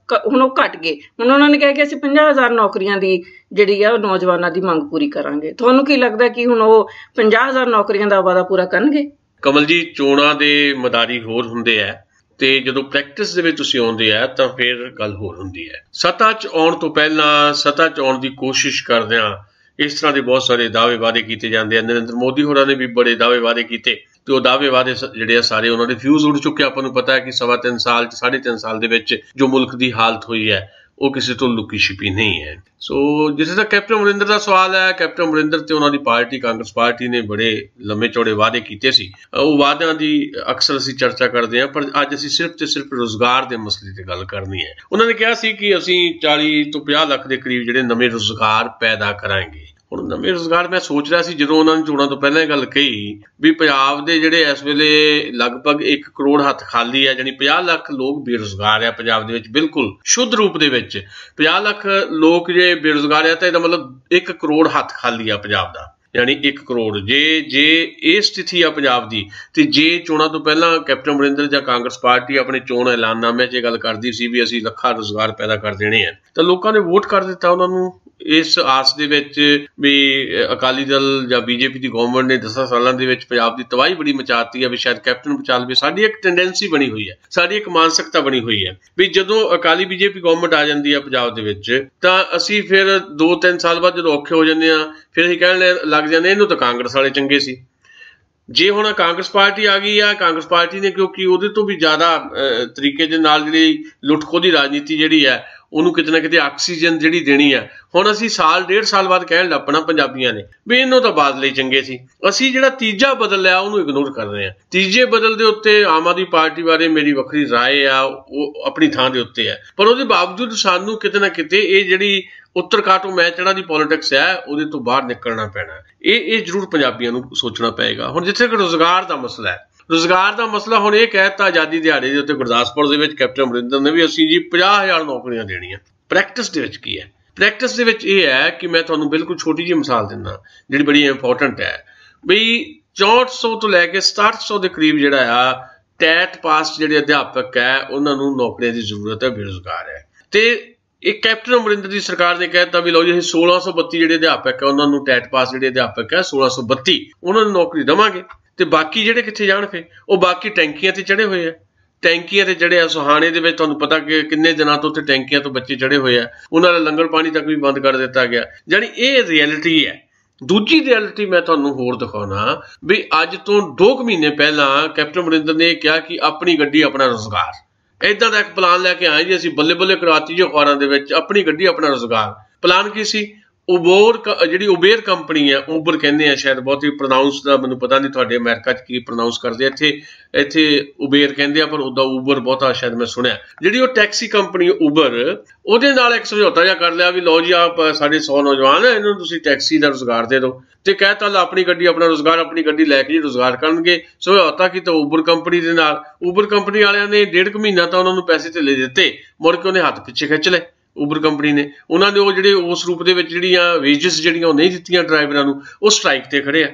ਹੁਣ ਉਹ ਘਟ ਗਏ। ਹੁਣ ਉਹਨਾਂ ਨੇ ਕਿਹਾ ਕਿ ਅਸੀਂ 50,000 ਨੌਕਰੀਆਂ ਦੀ ਜਿਹੜੀ ਆ ਨੌਜਵਾਨਾਂ ਦੀ ਮੰਗ ਪੂਰੀ ਕਰਾਂਗੇ। ਤੁਹਾਨੂੰ ਕੀ ਲੱਗਦਾ ਕਿ ਹੁਣ ਉਹ 50,000 ਨੌਕਰੀਆਂ ਦਾ ਵਾਅਦਾ ਪੂਰਾ ਕਰਨਗੇ? ਕਮਲ ਜੀ, ਚੋਣਾਂ ਦੇ ਮਦਾਰੀ ਹੋਰ ਹੁੰਦੇ ਆ ਤੇ ਜਦੋਂ ਪ੍ਰੈਕਟਿਸ ਦੇ ਵਿੱਚ ਤੁਸੀਂ ਆਉਂਦੇ ਆ ਤਾਂ ਫਿਰ ਗੱਲ ਹੋਰ ਹੁੰਦੀ ਹੈ। ਸੱਤਾ 'ਚ ਆਉਣ ਤੋਂ ਪਹਿਲਾਂ, ਸੱਤਾ 'ਚ ਆਉਣ ਦੀ ਕੋਸ਼ਿਸ਼ ਕਰਦਿਆਂ ਇਸ ਤਰ੍ਹਾਂ ਦੇ ਬਹੁਤ ਸਾਰੇ ਦਾਅਵੇ ਵਾਅਦੇ ਕੀਤੇ ਜਾਂਦੇ ਆ। ਨਰਿੰਦਰ ਮੋਦੀ ਹੋਰਾਂ ਨੇ ਵੀ ਬੜੇ ਦਾਅਵੇ ਵਾਅਦੇ ਕੀਤੇ ਤੇ ਉਹ ਦਾਅਵੇ ਵਾਅਦੇ ਜਿਹੜੇ ਆ ਸਾਰੇ ਉਹਨਾਂ ਦੇ ਫਿਊਜ਼ ਉੱਡ ਚੁੱਕੇ। ਆਪਾਂ ਨੂੰ ਪਤਾ ਹੈ ਕਿ 3.25 ਸਾਲ 'ਚ 3.5 ਸਾਲ ਦੇ ਵਿੱਚ ਜੋ ਮੁਲਕ ਦੀ ਹਾਲਤ ਹੋਈ ਹੈ ਉਹ ਕਿਸੇ ਤੋਂ ਲੁਕੀ ਛਿਪੀ ਨਹੀਂ ਹੈ। ਸੋ ਜਿੱਥੇ ਤੱਕ ਕੈਪਟਨ ਅਮਰਿੰਦਰ ਦਾ ਸਵਾਲ ਹੈ, ਕੈਪਟਨ ਅਮਰਿੰਦਰ ਤੇ ਉਹਨਾਂ ਦੀ ਪਾਰਟੀ ਕਾਂਗਰਸ ਪਾਰਟੀ ਨੇ ਬੜੇ ਲੰਮੇ ਚੌੜੇ ਵਾਅਦੇ ਕੀਤੇ ਸੀ। ਉਹ ਵਾਅਦਿਆਂ ਦੀ ਅਕਸਰ ਅਸੀਂ ਚਰਚਾ ਕਰਦੇ ਹਾਂ, ਪਰ ਅੱਜ ਅਸੀਂ ਸਿਰਫ ਤੇ ਸਿਰਫ ਰੁਜ਼ਗਾਰ ਦੇ ਮਸਲੇ ਤੇ ਗੱਲ ਕਰਨੀ ਹੈ। ਉਹਨਾਂ ਨੇ ਕਿਹਾ ਸੀ ਕਿ ਅਸੀਂ 40 ਤੋਂ 50 ਲੱਖ ਦੇ ਕਰੀਬ ਜਿਹੜੇ ਨਵੇਂ ਰੁਜ਼ਗਾਰ ਪੈਦਾ ਕਰਾਂਗੇ। ਹੁਣ ਨਵੇਂ ਰੁਜ਼ਗਾਰ, ਮੈਂ ਸੋਚ ਰਿਹਾ ਸੀ ਜਦੋਂ ਉਹਨਾਂ ਨੇ ਚੋਣਾਂ ਤੋਂ ਪਹਿਲਾਂ ਇਹ ਗੱਲ ਕਹੀ ਵੀ ਪੰਜਾਬ ਦੇ ਜਿਹੜੇ ਇਸ ਵੇਲੇ ਲਗਭਗ 1 ਕਰੋੜ ਹੱਥ ਖਾਲੀ ਹੈ, ਯਾਨੀ 50 ਲੱਖ ਲੋਕ ਬੇਰੁਜ਼ਗਾਰ ਆ ਪੰਜਾਬ ਦੇ ਵਿੱਚ। ਬਿਲਕੁਲ ਸ਼ੁੱਧ ਰੂਪ ਦੇ ਵਿੱਚ 50 ਲੱਖ ਲੋਕ ਜੇ ਬੇਰੁਜ਼ਗਾਰ ਆ ਤਾਂ ਇਹਦਾ ਮਤਲਬ 1 ਕਰੋੜ ਹੱਥ ਖਾਲੀ ਆ ਪੰਜਾਬ ਦਾ, ਯਾਨੀ 1 ਕਰੋੜ। ਜੇ ਇਹ ਸਥਿਤੀ ਆ ਪੰਜਾਬ ਦੀ, ਤੇ ਜੇ ਚੋਣਾਂ ਤੋਂ ਪਹਿਲਾਂ ਕੈਪਟਨ ਅਮਰਿੰਦਰ ਜਾਂ ਕਾਂਗਰਸ ਪਾਰਟੀ ਆਪਣੇ ਚੋਣ ਐਲਾਨਨਾਮੇ 'ਚ ਇਹ ਗੱਲ ਕਰਦੀ ਸੀ ਵੀ ਅਸੀਂ ਲੱਖਾਂ ਰੁਜ਼ਗਾਰ ਪੈਦਾ ਕਰ ਦੇਣੇ ਆ, ਤਾਂ ਲੋਕਾਂ ਨੇ ਵੋਟ ਕਰ ਦਿੱਤਾ ਉਹਨਾਂ ਨੂੰ ਇਸ ਆਸ ਦੇ ਵਿੱਚ ਵੀ ਅਕਾਲੀ ਦਲ ਜਾਂ ਬੀਜੇਪੀ ਦੀ ਗਵਰਨਮੈਂਟ ਨੇ 10 ਸਾਲਾਂ ਦੇ ਵਿੱਚ ਪੰਜਾਬ ਦੀ ਤਬਾਹੀ ਬੜੀ ਮਚਾਤੀ ਹੈ ਵੀ ਸ਼ਾਇਦ ਕੈਪਟਨ ਬਚਾ ਲਵੇ। ਸਾਡੀ ਇੱਕ ਟੈਂਡੈਂਸੀ ਬਣੀ ਹੋਈ ਹੈ, ਸਾਡੀ ਇੱਕ ਮਾਨਸਿਕਤਾ ਬਣੀ ਹੋਈ ਹੈ ਵੀ ਜਦੋਂ ਅਕਾਲੀ ਬੀਜੇਪੀ ਗਵਰਨਮੈਂਟ ਆ ਜਾਂਦੀ ਹੈ ਪੰਜਾਬ ਦੇ ਵਿੱਚ ਤਾਂ ਅਸੀਂ ਫਿਰ 2-3 ਸਾਲ ਬਾਅਦ ਜਦੋਂ ਔਖੇ ਹੋ ਜਾਂਦੇ ਹਾਂ ਫਿਰ ਅਸੀਂ ਕਹਿਣ ਲੱਗ ਜਾਂਦੇ ਇਹਨੂੰ ਤਾਂ ਕਾਂਗਰਸ ਵਾਲੇ ਚੰਗੇ ਸੀ। ਜੇ ਹੁਣ ਕਾਂਗਰਸ ਪਾਰਟੀ ਆ ਗਈ ਆ, ਕਾਂਗਰਸ ਪਾਰਟੀ ਨੇ ਕਿਉਂਕਿ ਉਹਦੇ ਤੋਂ ਵੀ ਜ਼ਿਆਦਾ ਤਰੀਕੇ ਦੇ ਨਾਲ ਜਿਹੜੀ ਲੁੱਟ ਖੋਹ ਦੀ ਰਾਜਨੀਤੀ ਜਿਹੜੀ ਹੈ ਉਹਨੂੰ ਕਿਤੇ ਨਾ ਕਿਤੇ ਆਕਸੀਜਨ ਜਿਹੜੀ ਦੇਣੀ ਹੈ। ਹੁਣ ਅਸੀਂ ਸਾਲ ਡੇਢ ਸਾਲ ਬਾਅਦ ਕਹਿਣ ਲੱਪਣਾ ਪੰਜਾਬੀਆਂ ਨੇ ਵੀ ਇਹਨੂੰ ਤਾਂ ਬਾਦਲ ਹੀ ਚੰਗੇ ਸੀ। ਅਸੀਂ ਜਿਹੜਾ ਤੀਜਾ ਬਦਲ ਲਿਆ ਉਹਨੂੰ ਇਗਨੋਰ ਕਰ ਰਹੇ ਹਾਂ। ਤੀਜੇ ਬਦਲ ਦੇ ਉੱਤੇ ਆਮ ਆਦਮੀ ਪਾਰਟੀ ਬਾਰੇ ਮੇਰੀ ਵੱਖਰੀ ਰਾਏ ਆ, ਉਹ ਆਪਣੀ ਥਾਂ ਦੇ ਉੱਤੇ ਹੈ, ਪਰ ਉਹਦੇ ਬਾਵਜੂਦ ਸਾਨੂੰ ਕਿਤੇ ਨਾ ਕਿਤੇ ਇਹ ਜਿਹੜੀ ਉੱਤਰ ਕਾਟੋਂ ਮੈਚੜਾ ਦੀ ਪੋਲਿਟਿਕਸ ਹੈ ਉਹਦੇ ਤੋਂ ਬਾਹਰ ਨਿਕਲਣਾ ਪੈਣਾ। ਇਹ ਜ਼ਰੂਰ ਪੰਜਾਬੀਆਂ ਨੂੰ ਸੋਚਣਾ ਪਏਗਾ। ਹੁਣ ਜਿੱਥੇ ਕਿ ਰੁਜ਼ਗਾਰ ਦਾ ਮਸਲਾ ਹੈ, ਰੁਜ਼ਗਾਰ ਦਾ ਮਸਲਾ ਹੁਣ ਇਹ ਕਹਿਤਾ ਆਜ਼ਾਦੀ ਦਿਹਾੜੇ ਦੇ ਉੱਤੇ ਗੁਰਦਾਸਪੁਰ ਦੇ ਵਿੱਚ ਕੈਪਟਨ ਅਮਰਿੰਦਰ ਨੇ ਵੀ ਅਸੀਂ ਜੀ 50,000 ਨੌਕਰੀਆਂ ਦੇਣੀਆਂ। ਪ੍ਰੈਕਟਿਸ ਦੇ ਵਿੱਚ ਕੀ ਹੈ? ਪ੍ਰੈਕਟਿਸ ਦੇ ਵਿੱਚ ਇਹ ਹੈ ਕਿ ਮੈਂ ਤੁਹਾਨੂੰ ਬਿਲਕੁਲ ਛੋਟੀ ਜਿਹੀ ਮਿਸਾਲ ਦਿੰਦਾ ਜਿਹੜੀ ਬੜੀ ਇੰਪੋਰਟੈਂਟ ਹੈ ਬਈ 6400 ਤੋਂ ਲੈ ਕੇ 6700 ਦੇ ਕਰੀਬ ਜਿਹੜਾ ਆ ਟੈਟ ਪਾਸ ਜਿਹੜੇ ਅਧਿਆਪਕ ਹੈ ਉਹਨਾਂ ਨੂੰ ਨੌਕਰੀਆਂ ਦੀ ਜ਼ਰੂਰਤ ਹੈ, ਬੇਰੁਜ਼ਗਾਰ ਹੈ। ਤੇ ਇਹ ਕੈਪਟਨ ਅਮਰਿੰਦਰ ਦੀ ਸਰਕਾਰ ਨੇ ਕਹਿ ਦਿੱਤਾ ਵੀ ਲਓ ਜੀ ਅਸੀਂ 1632 ਜਿਹੜੇ ਅਧਿਆਪਕ ਹੈ ਉਹਨਾਂ ਨੂੰ ਟੈਟ ਪਾਸ ਜਿਹੜੇ ਅਧਿਆਪਕ ਹੈ 1632 ਉਹਨਾਂ ਨੂੰ ਨੌਕਰੀ ਦੇਵਾਂਗੇ। ਤੇ ਬਾਕੀ ਜਿਹੜੇ ਕਿੱਥੇ ਜਾਣ ਫਿਰ? ਉਹ ਬਾਕੀ ਟੈਂਕੀਆਂ ਤੇ ਚੜੇ ਹੋਏ ਆ, ਟੈਂਕੀਆਂ ਤੇ ਚੜੇ ਆ। ਸੁਹਾਣੇ ਦੇ ਵਿੱਚ ਤੁਹਾਨੂੰ ਪਤਾ ਕਿ ਕਿੰਨੇ ਦਿਨਾਂ ਤੋਂ ਉੱਥੇ ਟੈਂਕੀਆਂ ਤੋਂ ਬੱਚੇ ਚੜੇ ਹੋਏ ਆ, ਉਹਨਾਂ ਦਾ ਲੰਗਰ ਪਾਣੀ ਤੱਕ ਵੀ ਬੰਦ ਕਰ ਦਿੱਤਾ ਗਿਆ। ਜਾਣੀ ਇਹ ਰਿਐਲਿਟੀ ਹੈ। ਦੂਜੀ ਰਿਐਲਿਟੀ ਮੈਂ ਤੁਹਾਨੂੰ ਹੋਰ ਦਿਖਾਉਣਾ ਵੀ ਅੱਜ ਤੋਂ 2 ਮਹੀਨੇ ਪਹਿਲਾਂ ਕੈਪਟਨ ਅਮਰਿੰਦਰ ਨੇ ਕਿਹਾ ਕਿ ਆਪਣੀ ਗੱਡੀ ਆਪਣਾ ਰੁਜ਼ਗਾਰ, ਏਦਾਂ ਦਾ ਇੱਕ ਪਲਾਨ ਲੈ ਕੇ ਆਏ ਜੀ ਅਸੀਂ, ਬੱਲੇ ਬੱਲੇ ਕਰਾਤੀ ਜੀ ਅਖਬਾਰਾਂ ਦੇ ਵਿੱਚ, ਆਪਣੀ ਗੱਡੀ ਆਪਣਾ ਰੁਜ਼ਗਾਰ। ਪਲਾਨ ਕੀ ਸੀ? ਜਿਹੜੀ ਉਬੇਰ ਕੰਪਨੀ ਹੈ, ਉਬਰ ਕਹਿੰਦੇ ਆ ਸ਼ਾਇਦ, ਬਹੁਤੀ ਪ੍ਰੋਨਾਊਂਸ ਦਾ ਮੈਨੂੰ ਪਤਾ ਨਹੀਂ ਤੁਹਾਡੇ ਅਮਰੀਕਾ 'ਚ ਕੀ ਪ੍ਰੋਨਾਊਂਸ ਕਰਦੇ, ਇੱਥੇ ਉਬੇਰ ਕਹਿੰਦੇ ਆ, ਪਰ ਉਹਦਾ ਉਬਰ ਬਹੁਤਾ ਸ਼ਾਇਦ ਮੈਂ ਸੁਣਿਆ। ਜਿਹੜੀ ਉਹ ਟੈਕਸੀ ਕੰਪਨੀ ਉਬਰ, ਉਹਦੇ ਨਾਲ ਇੱਕ ਸਮਝੌਤਾ ਜਿਹਾ ਕਰ ਲਿਆ ਵੀ ਲਓ ਜੀ ਆਪ ਸਾਡੇ 100 ਨੌਜਵਾਨ ਹੈ, ਇਹਨਾਂ ਨੂੰ ਤੁਸੀਂ ਟੈਕਸੀ ਦਾ ਰੁਜ਼ਗਾਰ ਦੇ ਦਿਓ। ਤੇ ਕਹਿਤਾ ਆਪਣੀ ਗੱਡੀ ਆਪਣਾ ਰੁਜ਼ਗਾਰ, ਆਪਣੀ ਗੱਡੀ ਲੈ ਕੇ ਜੀ ਰੁਜ਼ਗਾਰ ਕਰਨਗੇ। ਸਮਝੌਤਾ ਕੀਤਾ ਉਬਰ ਕੰਪਨੀ ਦੇ ਨਾਲ। ਉਬਰ ਕੰਪਨੀ ਵਾਲਿਆਂ ਨੇ 1.5 ਮਹੀਨਾ ਤਾਂ ਉਹਨਾਂ ਨੂੰ ਪੈਸੇ ਧੇਲੇ ਦਿੱਤੇ, ਮੁੜ ਕੇ ਉਹਨੇ ਹੱਥ ਪਿੱਛੇ ਖਿੱਚ ਲਏ ਉਬਰ ਕੰਪਨੀ ਨੇ। ਉਹਨਾਂ ਨੇ ਉਹ ਜਿਹੜੇ ਉਸ ਰੂਪ ਦੇ ਵਿੱਚ ਜਿਹੜੀਆਂ ਵੇਜਸ ਜਿਹੜੀਆਂ ਉਹ ਨਹੀਂ ਦਿੱਤੀਆਂ ਡਰਾਈਵਰਾਂ ਨੂੰ, ਉਹ ਸਟ੍ਰਾਈਕ ਤੇ ਖੜੇ ਆ।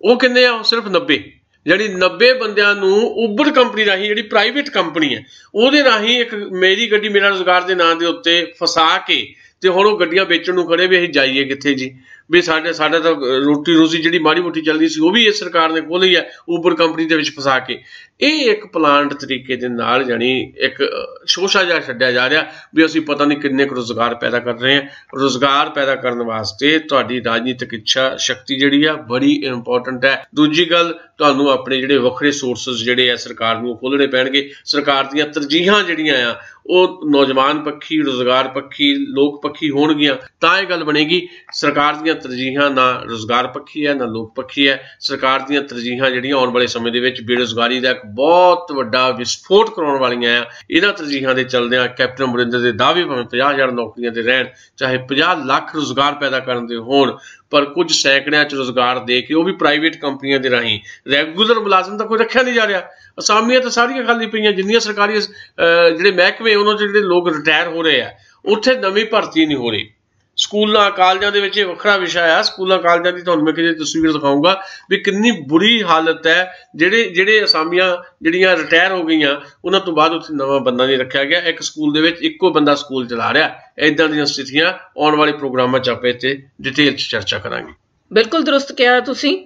ਉਹ ਕਿੰਨੇ ਆ? ਸਿਰਫ 90। ਜਿਹੜੀ 90 ਬੰਦਿਆਂ ਨੂੰ ਉਬਰ ਕੰਪਨੀ ਰਾਹੀਂ, ਜਿਹੜੀ ਪ੍ਰਾਈਵੇਟ ਕੰਪਨੀ ਹੈ, ਉਹਦੇ ਰਾਹੀਂ ਇੱਕ ਮੇਰੀ ਗੱਡੀ ਮੇਰਾ ਰੁਜ਼ਗਾਰ ਦੇ ਨਾਂ ਦੇ ਉੱਤੇ ਫਸਾ ਕੇ ਤੇ ਹੁਣ ਉਹ ਗੱਡੀਆਂ ਵੇਚਣ ਨੂੰ ਖੜੇ ਵੀ ਅਸੀਂ ਜਾਈਏ ਕਿੱਥੇ ਜੀ? ਵੀ ਸਾਡਾ ਤਾਂ ਰੋਟੀ ਰੋਜ਼ੀ ਜਿਹੜੀ ਮਾੜੀ ਮੋਟੀ ਚੱਲਦੀ ਸੀ ਉਹ ਵੀ ਇਸ ਸਰਕਾਰ ਨੇ ਖੋਲ੍ਹੀ ਹੈ ਉਬਰ ਕੰਪਨੀ ਦੇ ਵਿੱਚ ਫਸਾ ਕੇ। ਇਹ ਇੱਕ ਪਲਾਂਟ ਤਰੀਕੇ ਦੇ ਨਾਲ ਜਾਣੀ ਇੱਕ ਸ਼ੋਸ਼ਾ ਜਿਹਾ ਛੱਡਿਆ ਜਾ ਰਿਹਾ ਵੀ ਅਸੀਂ ਪਤਾ ਨਹੀਂ ਕਿੰਨੇ ਕੁ ਰੁਜ਼ਗਾਰ ਪੈਦਾ ਕਰ ਰਹੇ ਹਾਂ। ਰੁਜ਼ਗਾਰ ਪੈਦਾ ਕਰਨ ਵਾਸਤੇ ਤੁਹਾਡੀ ਰਾਜਨੀਤਿਕ ਇੱਛਾ ਸ਼ਕਤੀ ਜਿਹੜੀ ਆ ਬੜੀ ਇੰਪੋਰਟੈਂਟ ਹੈ। ਦੂਜੀ ਗੱਲ, ਤੁਹਾਨੂੰ ਆਪਣੇ ਜਿਹੜੇ ਵੱਖਰੇ ਸੋਰਸਿਸ ਜਿਹੜੇ ਆ ਸਰਕਾਰ ਨੂੰ ਖੋਲ੍ਹਣੇ ਪੈਣਗੇ। ਸਰਕਾਰ ਦੀਆਂ ਤਰਜੀਹਾਂ ਜਿਹੜੀਆਂ ਆ ਉਹ ਨੌਜਵਾਨ ਪੱਖੀ, ਰੁਜ਼ਗਾਰ ਪੱਖੀ, ਲੋਕ ਪੱਖੀ ਹੋਣਗੀਆਂ ਤਾਂ ਇਹ ਗੱਲ ਬਣੇਗੀ। ਸਰਕਾਰ ਦੀਆਂ ਤਰਜੀਹਾਂ ਨਾ ਰੁਜ਼ਗਾਰ ਪੱਖੀ ਹੈ ਨਾ ਲੋਕ ਪੱਖੀ ਹੈ। ਸਰਕਾਰ ਦੀਆਂ ਤਰਜੀਹਾਂ ਜਿਹੜੀਆਂ ਆਉਣ ਵਾਲੇ ਸਮੇਂ ਦੇ ਵਿੱਚ ਬੇਰੁਜ਼ਗਾਰੀ ਦਾ ਇੱਕ ਬਹੁਤ ਵੱਡਾ ਵਿਸਫੋਟ ਕਰਾਉਣ ਵਾਲੀਆਂ ਆ। ਇਹਨਾਂ ਤਰਜੀਹਾਂ ਦੇ ਚੱਲਦਿਆਂ ਕੈਪਟਨ ਅਮਰਿੰਦਰ ਦੇ ਦਾਅਵੇ ਭਾਵੇਂ 50,000 ਨੌਕਰੀਆਂ ਦੇ ਰਹਿਣ, ਚਾਹੇ 50 ਲੱਖ ਰੁਜ਼ਗਾਰ ਪੈਦਾ ਕਰਨ ਦੇ ਹੋਣ, ਪਰ ਕੁਝ ਸੈਂਕੜਿਆਂ 'ਚ ਰੁਜ਼ਗਾਰ ਦੇ ਕੇ ਉਹ ਵੀ ਪ੍ਰਾਈਵੇਟ ਕੰਪਨੀਆਂ ਦੇ ਰਾਹੀਂ। ਰੈਗੂਲਰ ਮੁਲਾਜ਼ਮ ਤਾਂ ਕੋਈ ਰੱਖਿਆ ਨਹੀਂ ਜਾ ਰਿਹਾ। ਅਸਾਮੀਆਂ ਤਾਂ ਸਾਰੀਆਂ ਖਾਲੀ ਪਈਆਂ, ਜਿੰਨੀਆਂ ਸਰਕਾਰੀ ਜਿਹੜੇ ਮਹਿਕਮੇ ਉਹਨਾਂ 'ਚ ਜਿਹੜੇ ਲੋਕ ਰਿਟਾਇਰ ਹੋ ਰਹੇ ਆ, ਉੱਥੇ ਨਵੀਂ ਭਰਤੀ ਨਹੀਂ ਹੋ ਰਹੀ। ਸਕੂਲਾਂ ਕਾਲਜਾਂ ਦੇ ਵਿੱਚ ਇਹ ਵੱਖਰਾ ਵਿਸ਼ਾ ਆ। ਸਕੂਲਾਂ ਕਾਲਜਾਂ ਦੀ ਤੁਹਾਨੂੰ ਮੈਂ ਕਿਤੇ ਤਸਵੀਰ ਦਿਖਾਊਂਗਾ ਵੀ ਕਿੰਨੀ ਬੁਰੀ ਹਾਲਤ ਹੈ। ਜਿਹੜੇ ਅਸਾਮੀਆਂ ਜਿਹੜੀਆਂ ਰਿਟਾਇਰ ਹੋ ਗਈਆਂ ਉਹਨਾਂ ਤੋਂ ਬਾਅਦ ਉੱਥੇ ਨਵਾਂ ਬੰਦਾ ਨਹੀਂ ਰੱਖਿਆ ਗਿਆ। ਇੱਕ ਸਕੂਲ ਦੇ ਵਿੱਚ ਇੱਕੋ ਬੰਦਾ ਸਕੂਲ ਚਲਾ ਰਿਹਾ। ਇੱਦਾਂ ਦੀਆਂ ਸਥਿਤੀਆਂ ਆਉਣ ਵਾਲੇ ਪ੍ਰੋਗਰਾਮਾਂ 'ਚ ਆਪਾਂ ਇੱਥੇ ਡਿਟੇਲ 'ਚ ਚਰਚਾ ਕਰਾਂਗੇ। ਬਿਲਕੁਲ ਦਰੁਸਤ ਕਿਹਾ ਤੁਸੀਂ।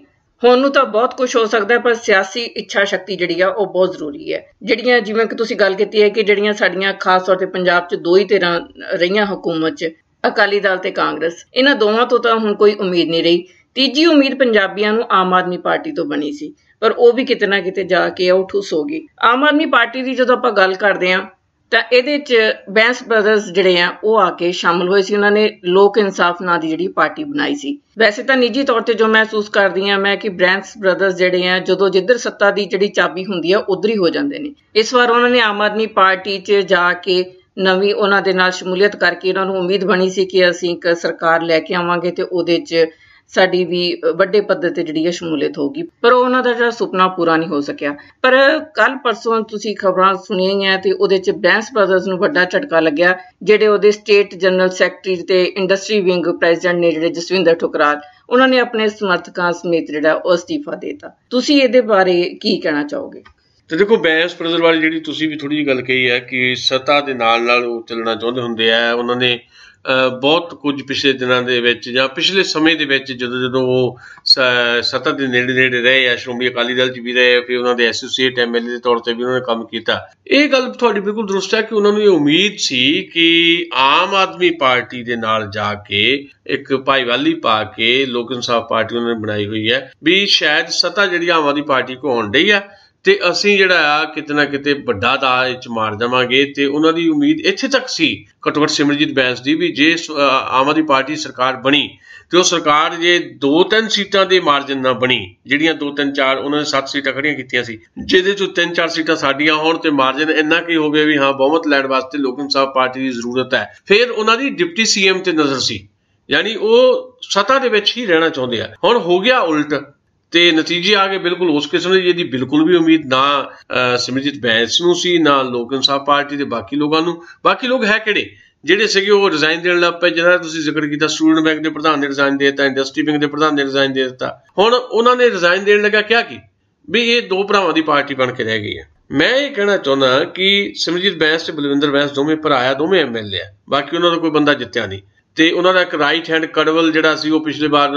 ਹੁਣ ਨੂੰ ਤਾਂ ਬਹੁਤ ਕੁਝ ਹੋ ਸਕਦਾ, ਪਰ ਸਿਆਸੀ ਇੱਛਾ ਸ਼ਕਤੀ ਜਿਹੜੀ ਆ ਉਹ ਬਹੁਤ ਜ਼ਰੂਰੀ ਹੈ। ਜਿਹੜੀਆਂ ਜਿਵੇਂ ਕਿ ਤੁਸੀਂ ਗੱਲ ਕੀਤੀ ਹੈ ਕਿ ਜਿਹੜੀਆਂ ਸਾਡੀਆਂ ਖਾਸ ਤੌਰ ਤੇ ਪੰਜਾਬ 'ਚ 2 ਹੀ ਧਿਰਾਂ ਰਹੀਆਂ ਹਕੂਮਤ 'ਚ, ਅਕਾਲੀ ਦਲ ਤੇ ਕਾਂਗਰਸ, ਇਹਨਾਂ ਦੋਵਾਂ ਤੋਂ ਤਾਂ ਹੁਣ ਕੋਈ ਉਮੀਦ ਨਹੀਂ ਰਹੀ। ਤੀਜੀ ਉਮੀਦ ਪੰਜਾਬੀਆਂ ਨੂੰ ਆਮ ਆਦਮੀ ਪਾਰਟੀ ਤੋਂ ਬਣੀ ਸੀ, ਪਰ ਉਹ ਵੀ ਕਿਤੇ ਨਾ ਕਿਤੇ ਜਾ ਕੇ ਉਹ ਠੁੱਸ ਹੋ ਗਈ। ਆਮ ਆਦਮੀ ਪਾਰਟੀ ਦੀ ਜਦੋਂ ਆਪਾਂ ਗੱਲ ਕਰਦੇ ਹਾਂ ਤਾਂ ਇਹਦੇ 'ਚ ਬੈਂਸ ਬ੍ਰਦਰਸ ਜਿਹੜੇ ਆ ਉਹ ਆ ਕੇ ਸ਼ਾਮਲ ਹੋਏ ਸੀ। ਉਹਨਾਂ ਨੇ ਲੋਕ ਇਨਸਾਫ ਨਾਂ ਦੀ ਜਿਹੜੀ ਪਾਰਟੀ ਬਣਾਈ ਸੀ। ਵੈਸੇ ਤਾਂ ਨਿੱਜੀ ਤੌਰ ਤੇ ਜੋ ਮਹਿਸੂਸ ਕਰਦੀ ਹਾਂ ਮੈਂ ਕਿ ਬੈਂਸ ਬ੍ਰਦਰਸ ਜਿਹੜੇ ਆ ਜਦੋਂ ਜਿੱਧਰ ਸੱਤਾ ਦੀ ਜਿਹੜੀ ਚਾਬੀ ਹੁੰਦੀ ਆ ਉੱਧਰ ਹੀ ਹੋ ਜਾਂਦੇ ਨੇ। ਇਸ ਵਾਰ ਉਹਨਾਂ ਨੇ ਆਮ ਆਦਮੀ ਪਾਰਟੀ 'ਚ ਜਾ ਕੇ ਨਵੀਂ ਉਹਨਾਂ ਦੇ ਨਾਲ ਸ਼ਮੂਲੀਅਤ ਕਰਕੇ ਉਹਨਾਂ ਨੂੰ ਉਮੀਦ ਬਣੀ ਸੀ ਕਿ ਅਸੀਂ ਇੱਕ ਸਰਕਾਰ ਲੈ ਕੇ ਆਵਾਂਗੇ ਤੇ ਉਹਦੇ 'ਚ ਸਾਡੀ ਵੀ ਵੱਡੇ ਪੱਧਰ ਤੇ ਜਿਹੜੀ ਹੈ ਸ਼ਮੂਲੀਅਤ ਹੋਊਗੀ, ਪਰ ਉਹਨਾਂ ਦਾ ਜਿਹੜਾ ਸੁਪਨਾ ਪੂਰਾ ਨਹੀਂ ਹੋ ਸਕਿਆ। ਪਰ ਕੱਲ ਪਰਸੋਂ ਤੁਸੀਂ ਖਬਰਾਂ ਸੁਣੀਆਂ ਹੀ ਆ ਤੇ ਉਹਦੇ 'ਚ ਬੈਂਸ ਬ੍ਰਦਰਸ ਨੂੰ ਵੱਡਾ ਝਟਕਾ ਲੱਗਿਆ। ਜਿਹੜੇ ਉਹਦੇ ਸਟੇਟ ਜਨਰਲ ਸੈਕਟਰੀ ਤੇ ਇੰਡਸਟਰੀ ਵਿੰਗ ਪ੍ਰੈਜ਼ੀਡੈਂਟ ਨੇ ਜਿਹੜੇ ਜਸਵਿੰਦਰ ਠੁਕਰਾਲ, ਉਹਨਾਂ ਨੇ ਆਪਣੇ ਸਮਰਥਕਾਂ ਸਮੇਤ ਜਿਹੜਾ ਉਹ ਅਸਤੀਫਾ ਦੇ ਦਿੱਤਾ। ਤੁਸੀਂ ਇਹਦੇ ਬਾਰੇ ਕੀ ਕਹਿਣਾ ਚਾਹੋਗੇ? ਤੇ ਦੇਖੋ, ਬੈਂਸ ਬ੍ਰਦਰ ਵਾਲੀ ਜਿਹੜੀ ਤੁਸੀਂ ਵੀ ਥੋੜੀ ਜਿਹੀ ਗੱਲ ਕਹੀ ਹੈ ਕਿ ਸੱਤਾ ਦੇ ਨਾਲ ਨਾਲ ਉਹ ਚੱਲਣਾ ਚਾਹੁੰਦੇ ਹੁੰਦੇ ਆ। ਉਹਨਾਂ ਨੇ ਬਹੁਤ ਕੁਝ ਪਿਛਲੇ ਦਿਨਾਂ ਦੇ ਵਿੱਚ ਜਾਂ ਪਿਛਲੇ ਸਮੇਂ ਦੇ ਵਿੱਚ ਜਦੋਂ ਉਹ ਸੱਤਾ ਦੇ ਨੇੜੇ ਰਹੇ ਆ, ਸ਼੍ਰੋਮਣੀ ਅਕਾਲੀ ਦਲ 'ਚ ਵੀ ਰਹੇ, ਫਿਰ ਉਹਨਾਂ ਦੇ ਐਸੋਸੀਏਟ MLA ਦੇ ਤੌਰ ਤੇ ਵੀ ਉਹਨਾਂ ਨੇ ਕੰਮ ਕੀਤਾ। ਇਹ ਗੱਲ ਤੁਹਾਡੀ ਬਿਲਕੁਲ ਦਰੁਸਤ ਹੈ ਕਿ ਉਹਨਾਂ ਨੂੰ ਇਹ ਉਮੀਦ ਸੀ ਕਿ ਆਮ ਆਦਮੀ ਪਾਰਟੀ ਦੇ ਨਾਲ ਜਾ ਕੇ ਇੱਕ ਭਾਈਵਾਲੀ ਪਾ ਕੇ ਲੋਕ ਇਨਸਾਫ ਪਾਰਟੀ ਉਹਨਾਂ ਨੇ ਬਣਾਈ ਹੋਈ ਹੈ ਵੀ ਸ਼ਾਇਦ ਸੱਤਾ ਜਿਹੜੀ ਆਮ ਆਦਮੀ ਪਾਰਟੀ ਕੋ ਆਉਣ ਡਈ ਆ ਤੇ ਅਸੀਂ ਜਿਹੜਾ ਆ ਕਿਤੇ ਨਾ ਕਿਤੇ ਵੱਡਾ ਦਾ ਇਹ 'ਚ ਮਾਰ ਦੇਵਾਂਗੇ। ਤੇ ਉਹਨਾਂ ਦੀ ਉਮੀਦ ਇੱਥੇ ਤੱਕ ਸੀ ਘੱਟੋ ਘੱਟ ਸਿਮਰਜੀਤ ਬੈਂਸ ਦੀ ਵੀ ਜੇ ਆਮ ਆਦਮੀ ਪਾਰਟੀ ਸਰਕਾਰ ਬਣੀ ਤੇ ਉਹ ਸਰਕਾਰ ਜੇ 2-3 ਸੀਟਾਂ ਦੇ ਮਾਰਜਨ ਨਾਲ ਬਣੀ, ਜਿਹੜੀਆਂ 2-3-4 ਉਹਨਾਂ ਨੇ 7 ਸੀਟਾਂ ਖੜੀਆਂ ਕੀਤੀਆਂ ਸੀ, ਜਿਹਦੇ ਚੋਂ 3-4 ਸੀਟਾਂ ਸਾਡੀਆਂ ਹੋਣ ਤੇ ਮਾਰਜਨ ਇੰਨਾ ਕੀ ਹੋਵੇ ਵੀ ਹਾਂ ਬਹੁਮਤ ਲੈਣ ਵਾਸਤੇ ਲੋਕ ਇਨਸਾਫ ਪਾਰਟੀ ਦੀ ਜ਼ਰੂਰਤ ਹੈ। ਫਿਰ ਉਹਨਾਂ ਦੀ ਡਿਪਟੀ CM ਤੇ ਨਜ਼ਰ ਸੀ, ਯਾਨੀ ਉਹ ਸੱਤਾ ਦੇ ਵਿੱਚ ਹੀ ਰਹਿਣਾ ਚਾਹੁੰਦੇ ਆ। ਹੁਣ ਹੋ ਗਿਆ ਉਲਟ ਤੇ ਨਤੀਜੇ ਆ ਗਏ ਬਿਲਕੁਲ ਉਸ ਕਿਸਮ ਦੇ ਜਿਹਦੀ ਬਿਲਕੁਲ ਵੀ ਉਮੀਦ ਨਾ ਸਿਮਰਜੀਤ ਬੈਂਸ ਨੂੰ ਸੀ, ਨਾ ਲੋਕ ਇਨਸਾਫ ਪਾਰਟੀ ਦੇ ਬਾਕੀ ਲੋਕਾਂ ਨੂੰ। ਬਾਕੀ ਲੋਕ ਹੈ ਕਿਹੜੇ ਜਿਹੜੇ ਸੀਗੇ ਉਹ ਰਿਜ਼ਾਈਨ ਦੇਣ ਲੱਗ ਪਏ। ਜਿਹੜਾ ਤੁਸੀਂ ਜ਼ਿਕਰ ਕੀਤਾ ਸਟੂਡੈਂਟ ਬੈਂਕ ਦੇ ਪ੍ਰਧਾਨ ਨੇ ਰਿਜ਼ਾਈਨ ਦੇ ਦਿੱਤਾ, ਇੰਡਸਟਰੀ ਬੈਂਕ ਦੇ ਪ੍ਰਧਾਨ ਨੇ ਰਿਜ਼ਾਈਨ ਦੇ ਦਿੱਤਾ। ਹੁਣ ਉਹਨਾਂ ਨੇ ਰਿਜ਼ਾਈਨ ਦੇਣ ਲੱਗਾ ਕਿਹਾ ਕਿ ਵੀ ਇਹ ਦੋ ਭਰਾਵਾਂ ਦੀ ਪਾਰਟੀ ਬਣ ਕੇ ਰਹਿ ਗਈ ਹੈ। ਮੈਂ ਇਹ ਕਹਿਣਾ ਚਾਹੁੰਦਾ ਕਿ ਸਿਮਰਜੀਤ ਬੈਂਸ ਤੇ ਬਲਵਿੰਦਰ ਬੈਂਸ ਦੋਵੇਂ ਭਰਾ ਆ, ਦੋਵੇਂ MLA ਆ, ਬਾਕੀ ਉਹਨਾਂ ਦਾ ਕੋਈ ਬੰਦਾ ਜਿੱਤਿਆ ਨਹੀਂ। ਤੇ ਉਹਨਾਂ ਦਾ ਇੱਕ ਰਾਈਟ ਹੈਂਡ ਕੜਵਲ ਜਿਹੜਾ ਸੀ ਉਹ ਪਿਛਲੇ ਵਾਰ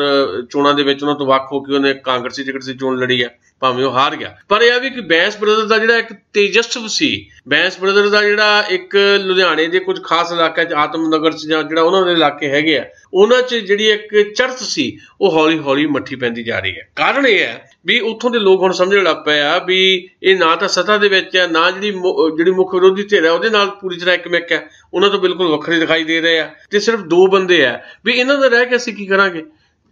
ਚੋਣਾਂ ਦੇ ਵਿੱਚ ਉਹਨਾਂ ਤੋਂ ਵੱਖ ਹੋ ਕੇ ਉਹਨੇ ਕਾਂਗਰਸੀ ਟਿਕਟ ਦੀ ਚੋਣ ਲੜੀ ਆ, ਭਾਵੇਂ ਉਹ ਹਾਰ ਗਿਆ। ਪਰ ਇਹ ਆ ਵੀ ਕਿ ਬੈਂਸ ਬ੍ਰਦਰ ਦਾ ਜਿਹੜਾ ਇੱਕ ਤੇਜਸਵ ਸੀ, ਬੈਂਸ ਬ੍ਰਦਰ ਦਾ ਜਿਹੜਾ ਇੱਕ ਲੁਧਿਆਣੇ ਦੇ ਕੁਝ ਖਾਸ ਇਲਾਕਿਆਂ 'ਚ ਆਤਮਨਗਰ 'ਚ ਜਾਂ ਜਿਹੜਾ ਉਹਨਾਂ ਦੇ ਇਲਾਕੇ ਹੈਗੇ ਆ ਉਹਨਾਂ 'ਚ ਜਿਹੜੀ ਇੱਕ ਚੜ੍ਹਤ ਸੀ ਉਹ ਹੌਲੀ ਹੌਲੀ ਮੱਠੀ ਪੈਂਦੀ ਜਾ ਰਹੀ ਹੈ। ਕਾਰਨ ਇਹ ਹੈ ਵੀ ਉੱਥੋਂ ਦੇ ਲੋਕ ਹੁਣ ਸਮਝਣ ਲੱਗ ਪਏ ਆ ਵੀ ਇਹ ਨਾ ਤਾਂ ਸੱਤਾ ਦੇ ਵਿੱਚ ਹੈ, ਨਾ ਜਿਹੜੀ ਮੁੱਖ ਵਿਰੋਧੀ ਧਿਰ ਹੈ ਉਹਦੇ ਨਾਲ ਪੂਰੀ ਤਰ੍ਹਾਂ ਇੱਕਮਿਕ ਹੈ, ਉਹਨਾਂ ਤੋਂ ਬਿਲਕੁਲ ਵੱਖਰੇ ਦਿਖਾਈ ਦੇ ਰਹੇ ਆ ਤੇ ਸਿਰਫ ਦੋ ਬੰਦੇ ਆ ਵੀ ਇਹਨਾਂ ਦਾ ਰਹਿ ਕੇ ਅਸੀਂ ਕੀ ਕਰਾਂਗੇ।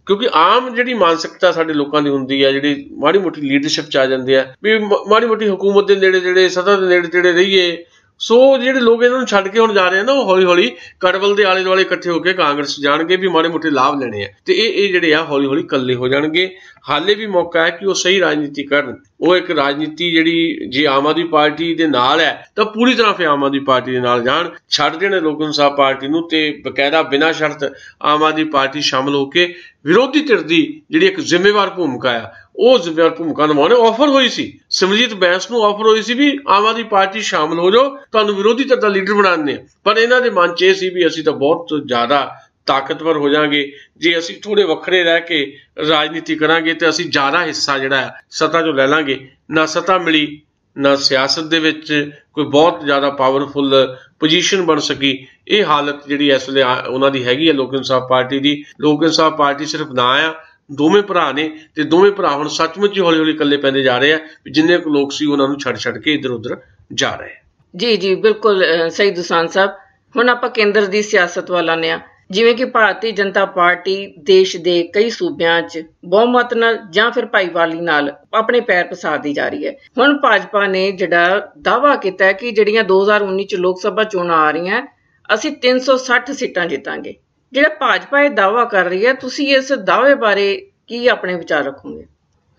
ਕਿਉਂਕਿ ਆਮ ਜਿਹੜੀ ਮਾਨਸਿਕਤਾ ਸਾਡੇ ਲੋਕਾਂ ਦੀ ਹੁੰਦੀ ਆ, ਜਿਹੜੀ ਮਾੜੀ ਮੋਟੀ ਲੀਡਰਸ਼ਿਪ 'ਚ ਆ ਜਾਂਦੇ ਆ ਵੀ ਮਾੜੀ ਮੋਟੀ ਹੁਕੂਮਤ ਦੇ ਨੇੜੇ ਸੱਤਾ ਦੇ ਨੇੜੇ ਰਹੀਏ। ਸੋ ਜਿਹੜੇ ਲੋਕ ਇਹਨਾਂ ਨੂੰ ਛੱਡ ਕੇ ਹੁਣ ਜਾ ਰਹੇ ਆ ਨਾ ਉਹ ਹੌਲੀ ਹੌਲੀ ਕੜਵਲ ਦੇ ਆਲੇ ਦੁਆਲੇ ਇਕੱਠੇ ਹੋ ਕੇ ਕਾਂਗਰਸ ਜਾਣਗੇ ਵੀ ਮਾੜੇ ਮੋਟੇ ਲਾਭ ਲੈਣੇ ਆ ਤੇ ਇਹ ਜਿਹੜੇ ਆ ਹੌਲੀ ਹੌਲੀ ਇਕੱਲੇ ਹੋ ਜਾਣਗੇ। ਹਾਲੇ ਵੀ ਮੌਕਾ ਹੈ ਕਿ ਉਹ ਸਹੀ ਰਾਜਨੀਤੀ ਕਰਨ। ਉਹ ਇੱਕ ਰਾਜਨੀਤੀ ਜਿਹੜੀ ਜੇ ਆਮ ਆਦਮੀ ਪਾਰਟੀ ਦੇ ਨਾਲ ਹੈ ਤਾਂ ਪੂਰੀ ਤਰ੍ਹਾਂ ਫਿਰ ਆਮ ਆਦਮੀ ਪਾਰਟੀ ਦੇ ਨਾਲ ਜਾਣ, ਛੱਡ ਦੇਣ ਲੋਕ ਇਨਸਾਫ ਪਾਰਟੀ ਨੂੰ ਤੇ ਬਕਾਇਦਾ ਬਿਨਾਂ ਸ਼ਰਤ ਆਮ ਆਦਮੀ ਪਾਰਟੀ ਸ਼ਾਮਲ ਹੋ ਕੇ ਵਿਰੋਧੀ ਧਿਰ ਦੀ ਜਿਹੜੀ ਇੱਕ ਜ਼ਿੰਮੇਵਾਰ ਭੂਮਿਕਾ ਆ ਉਹ ਜ਼ਿੰਮੇਵਾਰ ਭੂਮਿਕਾ ਨਿਭਾਉਣੇ। ਆਫਰ ਹੋਈ ਸੀ ਸਿਮਰਜੀਤ ਬੈਂਸ ਨੂੰ, ਆਫਰ ਹੋਈ ਸੀ ਵੀ ਆਮ ਆਦਮੀ ਪਾਰਟੀ ਸ਼ਾਮਲ ਹੋ ਜਾਓ, ਤੁਹਾਨੂੰ ਵਿਰੋਧੀ ਧਿਰ ਦਾ ਲੀਡਰ ਬਣਾਉਂਦੇ ਆ। ਪਰ ਇਹਨਾਂ ਦੇ ਮਨ 'ਚ ਇਹ ਸੀ ਵੀ ਅਸੀਂ ਤਾਂ ਬਹੁਤ ਜ਼ਿਆਦਾ ਤਾਕਤਵਰ ਹੋ ਜਾਾਂਗੇ ਜੇ ਅਸੀਂ ਥੋੜੇ ਵੱਖਰੇ ਰਹਿ ਕੇ ਰਾਜਨੀਤੀ ਕਰਾਂਗੇ ਤੇ ਅਸੀਂ ਜ਼ਿਆਦਾ ਹਿੱਸਾ ਜਿਹੜਾ ਸੱਤਾ 'ਚੋਂ ਲੈ ਲਾਂਗੇ। ਨਾ ਸੱਤਾ ਮਿਲੀ, ਨਾ ਸਿਆਸਤ ਦੇ ਵਿੱਚ ਕੋਈ ਬਹੁਤ ਜ਼ਿਆਦਾ ਪਾਵਰਫੁਲ ਪੋਜੀਸ਼ਨ ਬਣ ਸਕੀ। ਇਹ ਹਾਲਤ ਜਿਹੜੀ ਇਸ ਵੇਲੇ ਉਹਨਾਂ ਦੀ ਹੈਗੀ ਹੈ ਲੋਕ ਇਨਸਾਫ ਪਾਰਟੀ ਦੀ। ਲੋਕ ਇਨਸਾਫ ਪਾਰਟੀ ਸਿਰਫ ਨਾ ਆ, ਦੋਵੇਂ ਭਰਾ ਨੇ ਤੇ ਦੋਵੇਂ ਭਰਾ ਹੁਣ ਸੱਚਮੁੱਚ ਹੀ ਹੌਲੀ ਹੌਲੀ ਇਕੱਲੇ ਪੈਂਦੇ ਜਾ ਰਹੇ ਆ। ਜਿੰਨੇ ਕੁ ਲੋਕ ਸੀ ਉਹਨਾਂ ਨੂੰ ਛੱਡ ਕੇ ਇੱਧਰ ਉੱਧਰ ਜਾ ਰਹੇ। ਜੀ ਬਿਲਕੁਲ ਸਹੀ ਦੁਸਾਂਝ ਸਾਹਿਬ। ਹੁਣ ਆਪਾਂ ਕੇਂਦਰ ਦੀ ਸਿਆਸਤ ਵੱਲ ਆਉਂਦੇ ਹਾਂ। ਜਿਵੇਂ ਕਿ ਭਾਰਤੀ ਜਨਤਾ ਪਾਰਟੀ ਦੇਸ਼ ਦੇ ਕਈ ਸੂਬਿਆਂ 'ਚ ਬਹੁਮਤ ਨਾਲ ਜਾਂ ਫਿਰ ਭਾਈਵਾਲੀ ਨਾਲ ਆਪਣੇ ਪੈਰ ਪਸਾਰਦੀ ਜਾ ਰਹੀ ਹੈ। ਹੁਣ ਭਾਜਪਾ ਨੇ ਜਿਹੜਾ ਦਾਅਵਾ ਕੀਤਾ ਕਿ ਜਿਹੜੀਆਂ 2019 'ਚ ਲੋਕ ਸਭਾ ਚੋਣਾਂ ਆ ਰਹੀਆਂ ਅਸੀਂ 360 ਸੀਟਾਂ ਜਿੱਤਾਂਗੇ। ਜਿਹੜਾ ਭਾਜਪਾ ਇਹ ਦਾਅਵਾ ਕਰ ਰਹੀ ਹੈ, ਤੁਸੀਂ ਇਸ ਦਾਅਵੇ ਬਾਰੇ ਕੀ ਆਪਣੇ ਵਿਚਾਰ ਰੱਖੋਗੇ?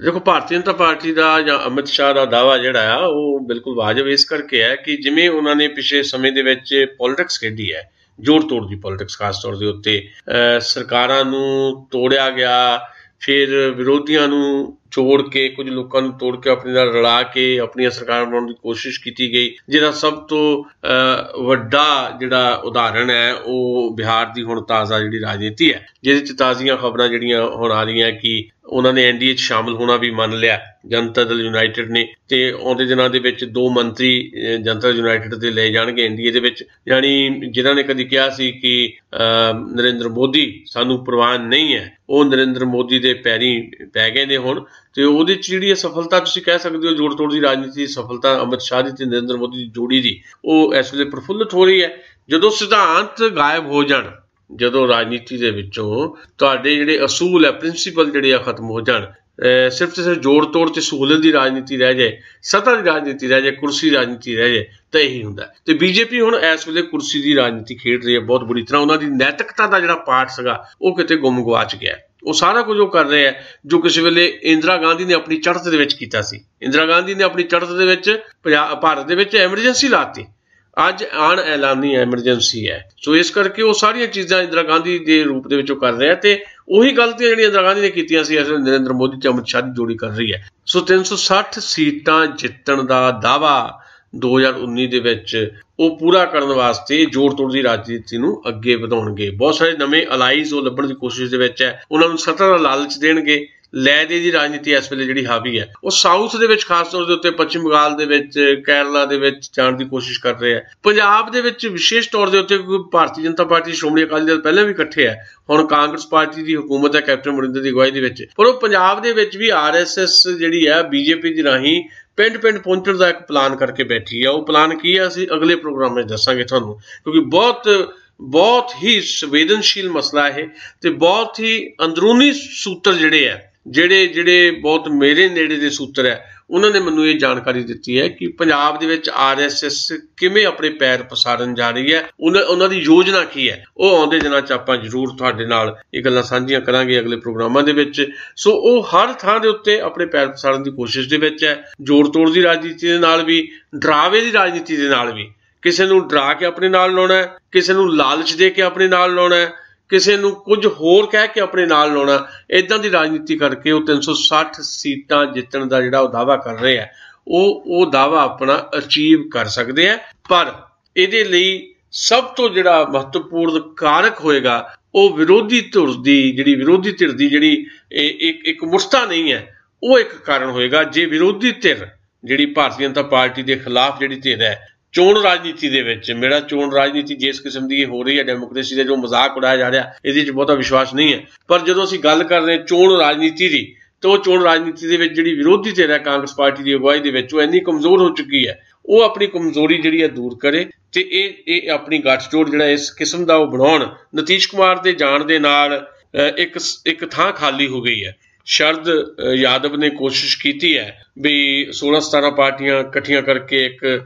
ਦੇਖੋ, ਭਾਰਤੀ ਜਨਤਾ ਪਾਰਟੀ ਦਾ ਜਾਂ ਅਮਿਤ ਸ਼ਾਹ ਦਾ ਦਾਅਵਾ ਜਿਹੜਾ ਆ ਉਹ ਬਿਲਕੁਲ ਵਾਜਬ ਇਸ ਕਰਕੇ ਹੈ ਕਿ ਜਿਵੇਂ ਉਹਨਾਂ ਨੇ ਪਿਛਲੇ ਸਮੇਂ ਦੇ ਵਿੱਚ ਪੋਲਿਟਿਕਸ ਖੇਡੀ ਹੈ, ਜੋੜ ਤੋੜ ਦੀ ਪੋਲਿਟਿਕਸ ਖਾਸ ਤੌਰ ਦੇ ਉੱਤੇ, ਸਰਕਾਰਾਂ ਨੂੰ ਤੋੜਿਆ ਗਿਆ, ਫਿਰ ਵਿਰੋਧੀਆਂ ਨੂੰ ਜੋੜ ਕੇ ਕੁਝ ਲੋਕਾਂ ਨੂੰ ਤੋੜ ਕੇ ਆਪਣੇ ਨਾਲ ਰਲਾ ਕੇ ਆਪਣੀਆਂ ਸਰਕਾਰਾਂ ਬਣਾਉਣ ਦੀ ਕੋਸ਼ਿਸ਼ ਕੀਤੀ ਗਈ। ਜਿਹਦਾ ਸਭ ਤੋਂ ਵੱਡਾ ਜਿਹੜਾ ਉਦਾਹਰਣ ਹੈ ਉਹ ਬਿਹਾਰ ਦੀ ਹੁਣ ਤਾਜ਼ਾ ਜਿਹੜੀ ਰਾਜਨੀਤੀ ਹੈ, ਜਿਹਦੇ 'ਚ ਤਾਜ਼ੀਆਂ ਖਬਰਾਂ ਜਿਹੜੀਆਂ ਹੁਣ ਆ ਰਹੀਆਂ ਕਿ ਉਹਨਾਂ ਨੇ NDA 'ਚ ਸ਼ਾਮਲ ਹੋਣਾ ਵੀ ਮੰਨ ਲਿਆ, ਜਨਤਾ ਦਲ ਯੂਨਾਈਟਿਡ ਨੇ। ਤੇ ਆਉਂਦੇ ਦਿਨਾਂ ਦੇ ਵਿੱਚ 2 ਮੰਤਰੀ ਜਨਤਾ ਦਲ ਯੂਨਾਈਟਿਡ ਦੇ ਲਏ ਜਾਣਗੇ NDA ਦੇ ਵਿੱਚ। ਯਾਨੀ ਜਿਨ੍ਹਾਂ ਨੇ ਕਦੀ ਕਿਹਾ ਸੀ ਕਿ ਨਰਿੰਦਰ ਮੋਦੀ ਸਾਨੂੰ ਪ੍ਰਵਾਨ ਨਹੀਂ ਹੈ, ਉਹ ਨਰਿੰਦਰ ਮੋਦੀ ਦੇ ਪੈਰੀਂ ਪੈ ਗਏ ਨੇ ਹੁਣ। ਤੇ ਉਹਦੇ 'ਚ ਜਿਹੜੀ ਸਫਲਤਾ ਤੁਸੀਂ ਕਹਿ ਸਕਦੇ ਹੋ ਜੋੜ ਤੋੜ ਦੀ ਰਾਜਨੀਤੀ ਦੀ ਸਫਲਤਾ ਅਮਿਤ ਸ਼ਾਹ ਦੀ ਤੇ ਨਰਿੰਦਰ ਮੋਦੀ ਦੀ ਜੋੜੀ ਦੀ, ਉਹ ਇਸ ਵੇਲੇ ਪ੍ਰਫੁੱਲਤ ਹੋ ਰਹੀ ਹੈ। ਜਦੋਂ ਸਿਧਾਂਤ ਗਾਇਬ ਹੋ ਜਾਣ, ਜਦੋਂ ਰਾਜਨੀਤੀ ਦੇ ਵਿੱਚੋਂ ਤੁਹਾਡੇ ਜਿਹੜੇ ਅਸੂਲ ਹੈ, ਪ੍ਰਿੰਸੀਪਲ ਜਿਹੜੇ ਆ ਖਤਮ ਹੋ ਜਾਣ, ਸਿਰਫ ਤੇ ਸਿਰਫ ਜੋੜ ਤੋੜ ਤੇ ਸਹੂਲਤ ਦੀ ਰਾਜਨੀਤੀ ਰਹਿ ਜਾਏ, ਸੱਤਾ ਦੀ ਰਾਜਨੀਤੀ ਰਹਿ ਜਾਏ, ਕੁਰਸੀ ਰਾਜਨੀਤੀ ਰਹਿ ਜਾਏ ਤਾਂ ਇਹੀ ਹੁੰਦਾ। ਤੇ BJP ਹੁਣ ਇਸ ਵੇਲੇ ਕੁਰਸੀ ਦੀ ਰਾਜਨੀਤੀ ਖੇਡ ਰਹੀ ਹੈ ਬਹੁਤ ਬੁਰੀ ਤਰ੍ਹਾਂ। ਉਹਨਾਂ ਦੀ ਨੈਤਿਕਤਾ ਦਾ ਜਿਹੜਾ ਪਾਰਟ ਸੀਗਾ ਉਹ ਕਿਤੇ ਗੁੰਮ ਗਵਾਚ ਗਿਆ। ਉਹ ਸਾਰਾ ਕੁਝ ਉਹ ਕਰ ਰਹੇ ਆ ਜੋ ਕਿਸੇ ਵੇਲੇ ਇੰਦਰਾ ਗਾਂਧੀ ਨੇ ਆਪਣੀ ਚੜ੍ਹਤ ਦੇ ਵਿੱਚ ਕੀਤਾ ਸੀ। ਇੰਦਰਾ ਗਾਂਧੀ ਨੇ ਆਪਣੀ ਚੜ੍ਹਤ ਦੇ ਵਿੱਚ ਭਾਰਤ ਦੇ ਵਿੱਚ ਐਮਰਜੈਂਸੀ ਲਾਤੀ, ਅੱਜ ਅਣ ਐਲਾਨੀ ਐਮਰਜੈਂਸੀ ਹੈ। ਸੋ ਇਸ ਕਰਕੇ ਉਹ ਸਾਰੀਆਂ ਚੀਜ਼ਾਂ ਇੰਦਰਾ ਗਾਂਧੀ ਦੇ ਰੂਪ ਦੇ ਵਿੱਚ ਉਹ ਕਰ ਰਹੇ ਆ ਤੇ ਉਹੀ ਗਲਤੀਆਂ ਜਿਹੜੀਆਂ ਇੰਦਰਾ ਗਾਂਧੀ ਨੇ ਕੀਤੀਆਂ ਸੀ ਇਸ ਵੇਲੇ ਨਰਿੰਦਰ ਮੋਦੀ ਤੇ ਅਮਿਤ ਸ਼ਾਹ ਦੀ ਜੋੜੀ ਕਰ ਰਹੀ ਹੈ। ਸੋ 360 ਸੀਟਾਂ ਜਿੱਤਣ ਦਾ ਦਾਅਵਾ 2019 ਦੇ ਵਿੱਚ ਉਹ ਪੂਰਾ ਕਰਨ ਵਾਸਤੇ ਜੋੜ ਤੋੜ ਦੀ ਰਾਜਨੀਤੀ ਨੂੰ ਅੱਗੇ ਵਧਾਉਣਗੇ। ਬਹੁਤ ਸਾਰੇ ਨਵੇਂ ਅਲਾਈਜ਼ ਉਹ ਲੱਭਣ ਦੀ ਕੋਸ਼ਿਸ਼ ਦੇ ਵਿੱਚ ਹੈ। ਉਹਨਾਂ ਨੂੰ ਸੱਤਾ ਦਾ ਲਾਲਚ ਦੇਣਗੇ। ਲੈ ਦੇ ਦੀ ਰਾਜਨੀਤੀ ਇਸ ਵੇਲੇ ਜਿਹੜੀ ਹਾਵੀ ਹੈ ਉਹ ਸਾਊਥ ਦੇ ਵਿੱਚ ਖਾਸ ਤੌਰ ਦੇ ਉੱਤੇ ਪੱਛਮੀ ਬੰਗਾਲ ਦੇ ਵਿੱਚ, ਕੇਰਲਾ ਦੇ ਵਿੱਚ ਜਾਣ ਦੀ ਕੋਸ਼ਿਸ਼ ਕਰ ਰਹੇ ਹੈ। ਪੰਜਾਬ ਦੇ ਵਿੱਚ ਵਿਸ਼ੇਸ਼ ਤੌਰ ਦੇ ਉੱਤੇ ਭਾਰਤੀ ਜਨਤਾ ਪਾਰਟੀ, ਸ਼੍ਰੋਮਣੀ ਅਕਾਲੀ ਦਲ ਪਹਿਲਾਂ ਵੀ ਇਕੱਠੇ ਹੈ, ਹੁਣ ਕਾਂਗਰਸ ਪਾਰਟੀ ਦੀ ਹੁਕੂਮਤ ਹੈ ਕੈਪਟਨ ਅਮਰਿੰਦਰ ਦੀ ਅਗਵਾਈ ਦੇ ਵਿੱਚ। ਪਰ ਉਹ ਪੰਜਾਬ ਦੇ ਵਿੱਚ ਵੀ RSS ਜਿਹੜੀ ਹੈ BJP ਦੀ ਰਾਹੀਂ ਪਿੰਡ ਪਿੰਡ ਪਹੁੰਚਣ ਦਾ ਇੱਕ ਪਲਾਨ ਕਰਕੇ ਬੈਠੀ ਹੈ। ਉਹ ਪਲਾਨ ਕੀ ਹੈ ਅਸੀਂ ਅਗਲੇ ਪ੍ਰੋਗਰਾਮ ਵਿੱਚ ਦੱਸਾਂਗੇ ਤੁਹਾਨੂੰ, ਕਿਉਂਕਿ ਬਹੁਤ ਹੀ ਸੰਵੇਦਨਸ਼ੀਲ ਮਸਲਾ ਹੈ ਤੇ ਬਹੁਤ ਹੀ ਅੰਦਰੂਨੀ ਸੂਤਰ ਜਿਹੜੇ ਬਹੁਤ ਮੇਰੇ ਨੇੜੇ ਦੇ ਸੂਤਰ ਹੈ, ਉਹਨਾਂ ਨੇ ਮੈਨੂੰ ਇਹ ਜਾਣਕਾਰੀ ਦਿੱਤੀ ਹੈ ਕਿ ਪੰਜਾਬ ਦੇ ਵਿੱਚ RSS ਕਿਵੇਂ ਆਪਣੇ ਪੈਰ ਪਸਾਰਨ ਜਾ ਰਹੀ ਹੈ, ਉਹਨਾਂ ਦੀ ਯੋਜਨਾ ਕੀ ਹੈ। ਉਹ ਆਉਂਦੇ ਦਿਨਾਂ 'ਚ ਆਪਾਂ ਜ਼ਰੂਰ ਤੁਹਾਡੇ ਨਾਲ ਇਹ ਗੱਲਾਂ ਸਾਂਝੀਆਂ ਕਰਾਂਗੇ ਅਗਲੇ ਪ੍ਰੋਗਰਾਮਾਂ ਦੇ ਵਿੱਚ। ਸੋ ਉਹ ਹਰ ਥਾਂ ਦੇ ਉੱਤੇ ਆਪਣੇ ਪੈਰ ਪਸਾਰਨ ਦੀ ਕੋਸ਼ਿਸ਼ ਦੇ ਵਿੱਚ ਹੈ, ਜੋੜ ਤੋੜ ਦੀ ਰਾਜਨੀਤੀ ਦੇ ਨਾਲ ਵੀ, ਡਰਾਵੇ ਦੀ ਰਾਜਨੀਤੀ ਦੇ ਨਾਲ ਵੀ। ਕਿਸੇ ਨੂੰ ਡਰਾ ਕੇ ਆਪਣੇ ਨਾਲ ਲਾਉਣਾ, ਕਿਸੇ ਨੂੰ ਲਾਲਚ ਦੇ ਕੇ ਆਪਣੇ ਨਾਲ ਲਾਉਣਾ, ਕਿਸੇ ਨੂੰ ਕੁਝ ਹੋਰ ਕਹਿ ਕੇ ਆਪਣੇ ਨਾਲ ਲਾਉਣਾ, ਇਦਾਂ ਦੀ ਰਾਜਨੀਤੀ ਕਰਕੇ ਉਹ 360 ਸੀਟਾਂ ਜਿੱਤਣ ਦਾ ਜਿਹੜਾ ਉਹ ਦਾਅਵਾ ਕਰ ਰਹੇ ਆ, ਉਹ ਦਾਅਵਾ ਆਪਣਾ ਅਚੀਵ ਕਰ ਸਕਦੇ ਆ। ਪਰ ਇਹਦੇ ਲਈ ਸਭ ਤੋਂ ਜਿਹੜਾ ਮਹੱਤਵਪੂਰਨ ਕਾਰਕ ਹੋਏਗਾ ਉਹ ਵਿਰੋਧੀ ਧਿਰ ਦੀ ਜਿਹੜੀ ਇੱਕ ਮੁਰਤਾ ਨਹੀਂ ਹੈ, ਉਹ ਇੱਕ ਕਾਰਨ ਹੋਏਗਾ। ਜੇ ਵਿਰੋਧੀ ਧਿਰ ਜਿਹੜੀ ਭਾਰਤੀ ਜਨਤਾ ਪਾਰਟੀ ਦੇ ਖਿਲਾਫ ਜਿਹੜੀ ਧਿਰ ਹੈ ਚੋਣ ਰਾਜਨੀਤੀ ਦੇ ਵਿੱਚ, ਮੇਰਾ ਚੋਣ ਰਾਜਨੀਤੀ ਜਿਸ ਕਿਸਮ ਦੀ ਹੋ ਰਹੀ ਹੈ, ਡੈਮੋਕ੍ਰੇਸੀ ਦਾ ਜੋ ਮਜ਼ਾਕ ਉਡਾਇਆ ਜਾ ਰਿਹਾ, ਇਹਦੇ 'ਚ ਬਹੁਤਾ ਵਿਸ਼ਵਾਸ ਨਹੀਂ ਹੈ। ਪਰ ਜਦੋਂ ਅਸੀਂ ਗੱਲ ਕਰ ਰਹੇ ਚੋਣ ਰਾਜਨੀਤੀ ਦੀ, ਤਾਂ ਉਹ ਚੋਣ ਰਾਜਨੀਤੀ ਦੇ ਵਿੱਚ ਜਿਹੜੀ ਵਿਰੋਧੀ ਧਿਰ ਹੈ ਕਾਂਗਰਸ ਪਾਰਟੀ ਦੀ ਅਗਵਾਈ ਦੇ ਵਿੱਚ, ਉਹ ਇੰਨੀ ਕਮਜ਼ੋਰ ਹੋ ਚੁੱਕੀ ਹੈ। ਉਹ ਆਪਣੀ ਕਮਜ਼ੋਰੀ ਜਿਹੜੀ ਹੈ ਦੂਰ ਕਰੇ ਤੇ ਇਹ ਆਪਣੀ ਗੱਠਜੋੜ ਜਿਹੜਾ ਇਸ ਕਿਸਮ ਦਾ ਉਹ ਬਣਾਉਣ। ਨਤੀਸ਼ ਕੁਮਾਰ ਦੇ ਜਾਣ ਦੇ ਨਾਲ ਇੱਕ ਥਾਂ ਖਾਲੀ ਹੋ ਗਈ ਹੈ। ਸ਼ਰਦ ਯਾਦਵ ਨੇ ਕੋਸ਼ਿਸ਼ ਕੀਤੀ ਹੈ ਵੀ 16-17 ਪਾਰਟੀਆਂ ਇਕੱਠੀਆਂ ਕਰਕੇ ਇੱਕ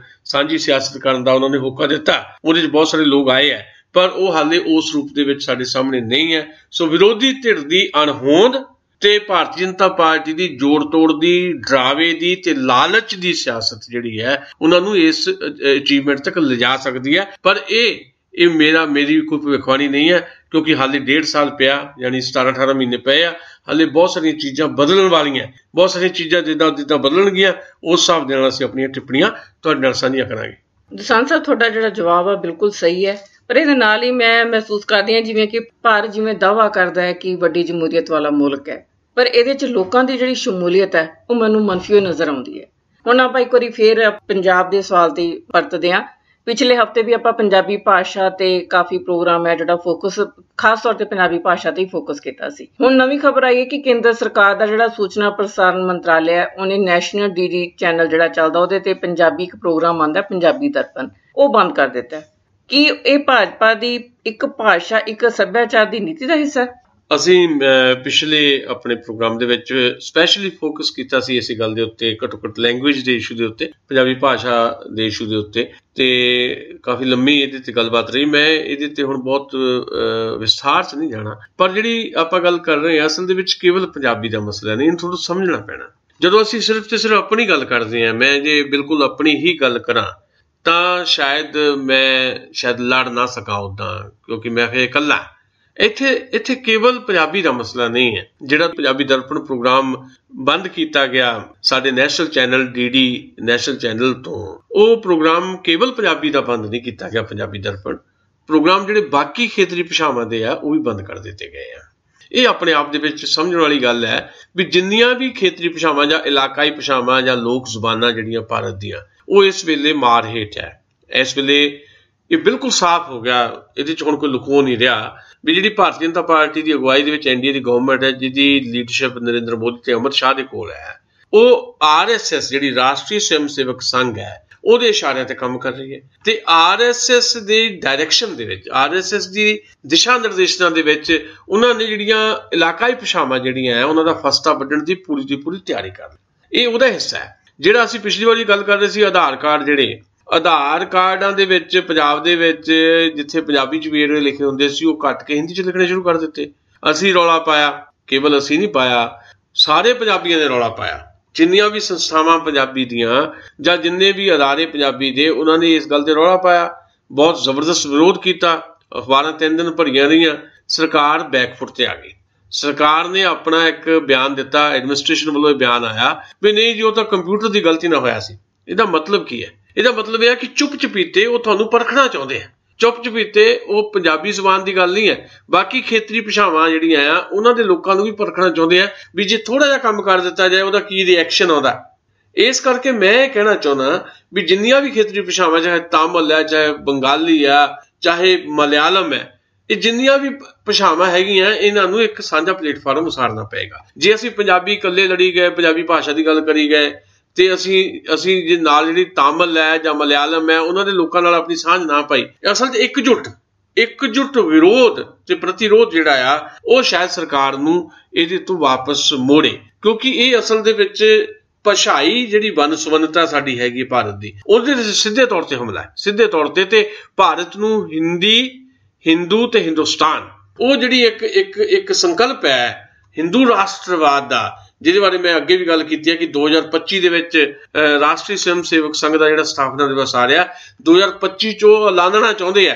ਸਾਂਝੀ ਸਿਆਸਤ ਕਰਨ ਦਾ ਉਹਨਾਂ ਨੇ ਹੋਕਾ ਦਿੱਤਾ। ਉਹਦੇ 'ਚ ਬਹੁਤ ਸਾਰੇ ਲੋਕ ਆਏ ਹੈ, ਪਰ ਉਹ ਹਾਲੇ ਉਸ ਰੂਪ ਦੇ ਵਿੱਚ ਸਾਡੇ ਸਾਹਮਣੇ ਨਹੀਂ ਹੈ। ਸੋ ਵਿਰੋਧੀ ਧਿਰ ਦੀ ਅਣਹੋਂਦ ਤੇ ਭਾਰਤੀ ਜਨਤਾ ਪਾਰਟੀ ਦੀ ਜੋੜ ਤੋੜ ਦੀ, ਡਰਾਵੇ ਦੀ ਤੇ ਲਾਲਚ ਦੀ ਸਿਆਸਤ ਜਿਹੜੀ ਹੈ ਉਹਨਾਂ ਨੂੰ ਇਸ ਅਚੀਵਮੈਂਟ ਤੱਕ ਲਿਜਾ ਸਕਦੀ ਹੈ। ਪਰ ਇਹ ਮੇਰੀ ਕੋਈ ਭਵਿੱਖਬਾਣੀ ਨਹੀਂ ਹੈ, ਕਿਉਂਕਿ ਹਾਲੇ 1.5 ਸਾਲ ਪਿਆ, ਯਾਨੀ 17-18 ਮਹੀਨੇ ਪਏ ਆ। ਹਾਲੇ ਬਹੁਤ ਸਾਰੀਆਂ ਚੀਜ਼ਾਂ ਬਦਲਣ ਵਾਲੀਆਂ, ਬਹੁਤ ਸਾਰੀਆਂ ਚੀਜ਼ਾਂ ਜਿੱਦਾਂ ਬਦਲਣਗੀਆਂ ਉਸ ਹਿਸਾਬ ਦੇ ਨਾਲ ਅਸੀਂ ਆਪਣੀਆਂ ਟਿੱਪਣੀਆਂ ਤੁਹਾਡੇ ਨਾਲ ਸਾਂਝੀਆਂ ਕਰਾਂਗੇ। ਦੁਸਾਂਝ ਸਾਹਿਬ, ਤੁਹਾਡਾ ਜਿਹੜਾ ਜਵਾਬ ਆ ਬਿਲਕੁਲ ਸਹੀ ਹੈ, ਪਰ ਇਹਦੇ ਨਾਲ ਹੀ ਮੈਂ ਮਹਿਸੂਸ ਕਰਦੀ ਹਾਂ ਜਿਵੇਂ ਕਿ ਭਾਰਤ ਜਿਵੇਂ ਦਾਅਵਾ ਕਰਦਾ ਹੈ ਕਿ ਵੱਡੀ ਜਮਹੂਰੀਅਤ ਵਾਲਾ ਮੁਲਕ ਹੈ, ਪਰ ਇਹਦੇ 'ਚ ਲੋਕਾਂ ਦੀ ਜਿਹੜੀ ਸ਼ਮੂਲੀਅਤ ਹੈ ਉਹ ਮੈਨੂੰ ਮੰਨਫੀ ਨਜ਼ਰ ਆਉਂਦੀ ਹੈ। ਹੁਣ ਆਪਾਂ ਇੱਕ ਵਾਰੀ ਫੇਰ ਪੰਜਾਬ ਦੇ ਸਵਾਲ ਤੇ ਪਰਤਦੇ ਹਾਂ। ਪਿਛਲੇ ਹਫ਼ਤੇ ਵੀ ਆਪਾਂ ਪੰਜਾਬੀ ਭਾਸ਼ਾ ਤੇ ਕਾਫੀ ਪ੍ਰੋਗਰਾਮ ਹੈ ਜਿਹੜਾ ਫੋਕਸ ਖਾਸ ਤੌਰ ਤੇ ਪੰਜਾਬੀ ਭਾਸ਼ਾ ਤੇ ਹੀ ਫੋਕਸ ਕੀਤਾ ਸੀ। ਹੁਣ ਨਵੀਂ ਖਬਰ ਆਈ ਹੈ ਕਿ ਕੇਂਦਰ ਸਰਕਾਰ ਦਾ ਜਿਹੜਾ ਸੂਚਨਾ ਪ੍ਰਸਾਰਣ ਮੰਤਰਾਲੇ ਹੈ, ਉਹਨੇ ਨੈਸ਼ਨਲ DD ਚੈਨਲ ਜਿਹੜਾ ਚੱਲਦਾ ਉਹਦੇ ਤੇ ਪੰਜਾਬੀ ਇੱਕ ਪ੍ਰੋਗਰਾਮ ਆਉਂਦਾ ਪੰਜਾਬੀ ਦਰਪਣ, ਉਹ ਬੰਦ ਕਰ ਦਿੱਤਾ। ਕੀ ਇਹ ਭਾਜਪਾ ਦੀ ਇੱਕ ਭਾਸ਼ਾ, ਇੱਕ ਸੱਭਿਆਚਾਰ ਦੀ ਨੀਤੀ ਦਾ ਹਿੱਸਾ? ਅਸੀਂ ਪਿਛਲੇ ਆਪਣੇ ਪ੍ਰੋਗਰਾਮ ਦੇ ਵਿੱਚ ਸਪੈਸ਼ਲੀ ਫੋਕਸ ਕੀਤਾ ਸੀ ਇਸੇ ਗੱਲ ਦੇ ਉੱਤੇ, ਘੱਟੋ ਘੱਟ ਲੈਂਗੁਏਜ ਦੇ ਇਸ਼ੂ ਦੇ ਉੱਤੇ, ਪੰਜਾਬੀ ਭਾਸ਼ਾ ਦੇ ਇਸ਼ੂ ਦੇ ਉੱਤੇ, ਤੇ ਕਾਫੀ ਲੰਮੀ ਇਹਦੇ ਤੇ ਗੱਲਬਾਤ ਰਹੀ। ਮੈਂ ਇਹਦੇ ਤੇ ਹੁਣ ਬਹੁਤ ਵਿਸਥਾਰ 'ਚ ਨਹੀਂ ਜਾਣਾ, ਪਰ ਜਿਹੜੀ ਆਪਾਂ ਗੱਲ ਕਰ ਰਹੇ ਹਾਂ ਅਸਲ ਦੇ ਵਿੱਚ ਕੇਵਲ ਪੰਜਾਬੀ ਦਾ ਮਸਲਾ ਨਹੀਂ, ਇਹਨੂੰ ਥੋੜ੍ਹਾ ਸਮਝਣਾ ਪੈਣਾ। ਜਦੋਂ ਅਸੀਂ ਸਿਰਫ ਤੇ ਸਿਰਫ ਆਪਣੀ ਗੱਲ ਕਰਦੇ ਹਾਂ, ਮੈਂ ਜੇ ਬਿਲਕੁਲ ਆਪਣੀ ਹੀ ਗੱਲ ਕਰਾਂ ਤਾਂ ਸ਼ਾਇਦ ਲੜ ਨਾ ਸਕਾਂ ਉੱਦਾਂ, ਕਿਉਂਕਿ ਮੈਂ ਫਿਰ ਇਕੱਲਾ। ਇੱਥੇ ਕੇਵਲ ਪੰਜਾਬੀ ਦਾ ਮਸਲਾ ਨਹੀਂ ਹੈ। ਜਿਹੜਾ ਪੰਜਾਬੀ ਦਰਪਣ ਪ੍ਰੋਗਰਾਮ ਬੰਦ ਕੀਤਾ ਗਿਆ ਸਾਡੇ national channel DD national channel ਤੋਂ, ਉਹ ਪ੍ਰੋਗਰਾਮ ਕੇਵਲ ਪੰਜਾਬੀ ਦਾ ਬੰਦ ਨਹੀਂ ਕੀਤਾ ਗਿਆ। ਪੰਜਾਬੀ ਦਰਪਣ ਪ੍ਰੋਗਰਾਮ ਜਿਹੜੇ ਬਾਕੀ ਖੇਤਰੀ ਭਾਸ਼ਾਵਾਂ ਦੇ ਆ ਉਹ ਵੀ ਬੰਦ ਕਰ ਦਿੱਤੇ ਗਏ ਆ। ਇਹ ਆਪਣੇ ਆਪ ਦੇ ਵਿੱਚ ਸਮਝਣ ਵਾਲੀ ਗੱਲ ਹੈ ਵੀ ਜਿੰਨੀਆਂ ਵੀ ਖੇਤਰੀ ਭਾਸ਼ਾਵਾਂ ਜਾਂ ਇਲਾਕਾਈ ਭਾਸ਼ਾਵਾਂ ਜਾਂ ਲੋਕ ਜ਼ੁਬਾਨਾਂ ਜਿਹੜੀਆਂ ਭਾਰਤ ਦੀਆਂ, ਉਹ ਇਸ ਵੇਲੇ ਮਾਰ ਹੇਠ ਹੈ। ਇਸ ਵੇਲੇ ਇਹ ਬਿਲਕੁਲ ਸਾਫ਼ ਹੋ ਗਿਆ, ਇਹਦੇ 'ਚ ਹੁਣ ਕੋਈ ਲੁਕੋ ਨਹੀਂ ਰਿਹਾ ਵੀ ਜਿਹੜੀ ਭਾਰਤੀ ਜਨਤਾ ਪਾਰਟੀ ਦੀ ਅਗਵਾਈ ਦੇ ਵਿੱਚ NDA ਦੀ ਗਵਰਨਮੈਂਟ ਹੈ, ਜਿਹਦੀ ਲੀਡਰਸ਼ਿਪ ਨਰਿੰਦਰ ਮੋਦੀ ਤੇ ਅਮਿਤ ਸ਼ਾਹ ਦੇ ਕੋਲ ਹੈ, ਉਹ RSS ਜਿਹੜੀ ਰਾਸ਼ਟਰੀ ਸਵੈਮ ਸੇਵਕ ਸੰਘ ਹੈ ਉਹਦੇ ਇਸ਼ਾਰਿਆਂ ਤੇ ਕੰਮ ਕਰ ਰਹੀ ਹੈ। ਤੇ RSS ਦੀ ਡਾਇਰੈਕਸ਼ਨ ਦੇ ਵਿੱਚ, RSS ਦੀ ਦਿਸ਼ਾ ਨਿਰਦੇਸ਼ਾਂ ਦੇ ਵਿੱਚ ਉਹਨਾਂ ਨੇ ਜਿਹੜੀਆਂ ਇਲਾਕਾਈ ਭਾਸ਼ਾਵਾਂ ਜਿਹੜੀਆਂ ਹੈ ਉਹਨਾਂ ਦਾ ਫਸਟਾ ਵੱਢਣ ਦੀ ਪੂਰੀ ਤਿਆਰੀ ਕਰ ਲਈ। ਇਹ ਉਹਦਾ ਹਿੱਸਾ ਹੈ। ਜਿਹੜਾ ਅਸੀਂ ਪਿਛਲੀ ਵਾਰੀ ਗੱਲ ਕਰ ਰਹੇ ਸੀ ਆਧਾਰ ਕਾਰਡ, ਜਿਹੜੇ ਆਧਾਰ ਕਾਰਡਾਂ ਦੇ ਵਿੱਚ ਪੰਜਾਬ ਦੇ ਵਿੱਚ ਜਿੱਥੇ ਪੰਜਾਬੀ 'ਚ ਵੇਰਵੇ ਲਿਖੇ ਹੁੰਦੇ ਸੀ ਉਹ ਕੱਟ ਕੇ ਹਿੰਦੀ 'ਚ ਲਿਖਣੇ ਸ਼ੁਰੂ ਕਰ ਦਿੱਤੇ। ਅਸੀਂ ਰੌਲਾ ਪਾਇਆ, ਕੇਵਲ ਅਸੀਂ ਨਹੀਂ ਪਾਇਆ, ਸਾਰੇ ਪੰਜਾਬੀਆਂ ਨੇ ਰੌਲਾ ਪਾਇਆ। ਜਿੰਨੀਆਂ ਵੀ ਸੰਸਥਾਵਾਂ ਪੰਜਾਬੀ ਦੀਆਂ ਜਾਂ ਜਿੰਨੇ ਵੀ ਅਦਾਰੇ ਪੰਜਾਬੀ ਦੇ, ਉਹਨਾਂ ਨੇ ਇਸ ਗੱਲ ਤੇ ਰੌਲਾ ਪਾਇਆ, ਬਹੁਤ ਜ਼ਬਰਦਸਤ ਵਿਰੋਧ ਕੀਤਾ। ਅਖਬਾਰਾਂ 3 ਦਿਨ ਭਰੀਆਂ ਰਹੀਆਂ, ਸਰਕਾਰ ਬੈਕਫੁੱਟ ਤੇ ਆ ਗਈ। ਸਰਕਾਰ ਨੇ ਆਪਣਾ ਇੱਕ ਬਿਆਨ ਦਿੱਤਾ, ਐਡਮਿਨਿਸਟ੍ਰੇਸ਼ਨ ਵੱਲੋਂ ਇਹ ਬਿਆਨ ਆਇਆ ਵੀ ਨਹੀਂ ਜੀ ਉਹ ਤਾਂ ਕੰਪਿਊਟਰ ਦੀ ਗਲਤੀ ਨਾਲ ਹੋਇਆ ਸੀ। ਇਹਦਾ ਮਤਲਬ ਕੀ ਹੈ? ਇਹਦਾ ਮਤਲਬ ਇਹ ਹੈ ਕਿ ਚੁੱਪ ਚਪੀਤੇ ਉਹ ਤੁਹਾਨੂੰ ਪਰਖਣਾ ਚਾਹੁੰਦੇ ਆ। ਚੁੱਪ ਚਪੀਤੇ ਉਹ ਪੰਜਾਬੀ ਜ਼ੁਬਾਨ ਦੀ ਗੱਲ ਨਹੀਂ ਹੈ, ਬਾਕੀ ਖੇਤਰੀ ਭਾਸ਼ਾਵਾਂ ਜਿਹੜੀਆਂ ਆ ਉਹਨਾਂ ਦੇ ਲੋਕਾਂ ਨੂੰ ਵੀ ਪਰਖਣਾ ਚਾਹੁੰਦੇ ਆ ਵੀ ਜੇ ਥੋੜਾ ਜਿਹਾ ਕੰਮ ਕਰ ਦਿੱਤਾ ਜਾਏ ਉਹਦਾ ਕੀ ਰਿਐਕਸ਼ਨ ਆਉਂਦਾ। ਇਸ ਕਰਕੇ ਮੈਂ ਇਹ ਕਹਿਣਾ ਚਾਹੁੰਦਾ ਵੀ ਜਿੰਨੀਆਂ ਵੀ ਖੇਤਰੀ ਭਾਸ਼ਾਵਾਂ, ਚਾਹੇ ਤਾਮਿਲ ਹੈ, ਚਾਹੇ ਬੰਗਾਲੀ ਆ, ਚਾਹੇ ਮਲਿਆਲਮ ਹੈ, ਇਹ ਜਿੰਨੀਆਂ ਵੀ ਭਾਸ਼ਾਵਾਂ ਹੈਗੀਆਂ ਇਹਨਾਂ ਨੂੰ ਇੱਕ ਸਾਂਝਾ ਪਲੇਟਫਾਰਮ ਉਸਾਰਨਾ ਪਏਗਾ। ਜੇ ਅਸੀਂ ਪੰਜਾਬੀ ਇਕੱਲੇ ਲੜੀ ਗਏ, ਪੰਜਾਬੀ ਭਾਸ਼ਾ ਦੀ ਗੱਲ ਕਰੀ ਗਏ ਤੇ ਅਸੀਂ ਜੇ ਨਾਲ ਜਿਹੜੀ ਤਾਮਿਲ ਹੈ ਜਾਂ ਮਲਿਆਲਮ ਹੈ ਉਹਨਾਂ ਦੇ ਲੋਕਾਂ ਨਾਲ ਆਪਣੀ ਸਾਂਝ ਨਾ ਪਾਈ, ਅਸਲ 'ਚ ਇਕਜੁੱਟ ਵਿਰੋਧ ਤੇ ਪ੍ਰਤੀਰੋਧ ਜਿਹੜਾ ਆ ਉਹ ਸ਼ਾਇਦ ਸਰਕਾਰ ਨੂੰ ਇਹਦੇ ਤੋਂ ਵਾਪਸ ਮੋੜੇ, ਕਿਉਂਕਿ ਇਹ ਅਸਲ ਦੇ ਵਿੱਚ ਭਾਸ਼ਾਈ ਜਿਹੜੀ ਵੰਨ-ਸੁਵੰਨਤਾ ਸਾਡੀ ਹੈਗੀ ਭਾਰਤ ਦੀ, ਉਹਦੇ ਵਿੱਚ ਸਿੱਧੇ ਤੌਰ ਤੇ ਹਮਲਾ ਹੈ। ਸਿੱਧੇ ਤੌਰ ਤੇ ਭਾਰਤ ਨੂੰ ਹਿੰਦੂ ਤੇ ਹਿੰਦੁਸਤਾਨ, ਉਹ ਜਿਹੜੀ ਇੱਕ ਸੰਕਲਪ ਹੈ ਹਿੰਦੂ ਰਾਸ਼ਟਰਵਾਦ ਦਾ, ਜਿਹਦੇ ਬਾਰੇ ਮੈਂ ਅੱਗੇ ਵੀ ਗੱਲ ਕੀਤੀ ਹੈ ਕਿ 2025 ਦੇ ਵਿੱਚ ਰਾਸ਼ਟਰੀ ਸਵੈਮ ਸੇਵਕ ਸੰਘ ਦਾ ਜਿਹੜਾ ਸਥਾਪਨਾ ਦਿਵਸ ਆ ਰਿਹਾ, 2025 'ਚ ਉਹ ਐਲਾਨਣਾ ਚਾਹੁੰਦੇ ਆ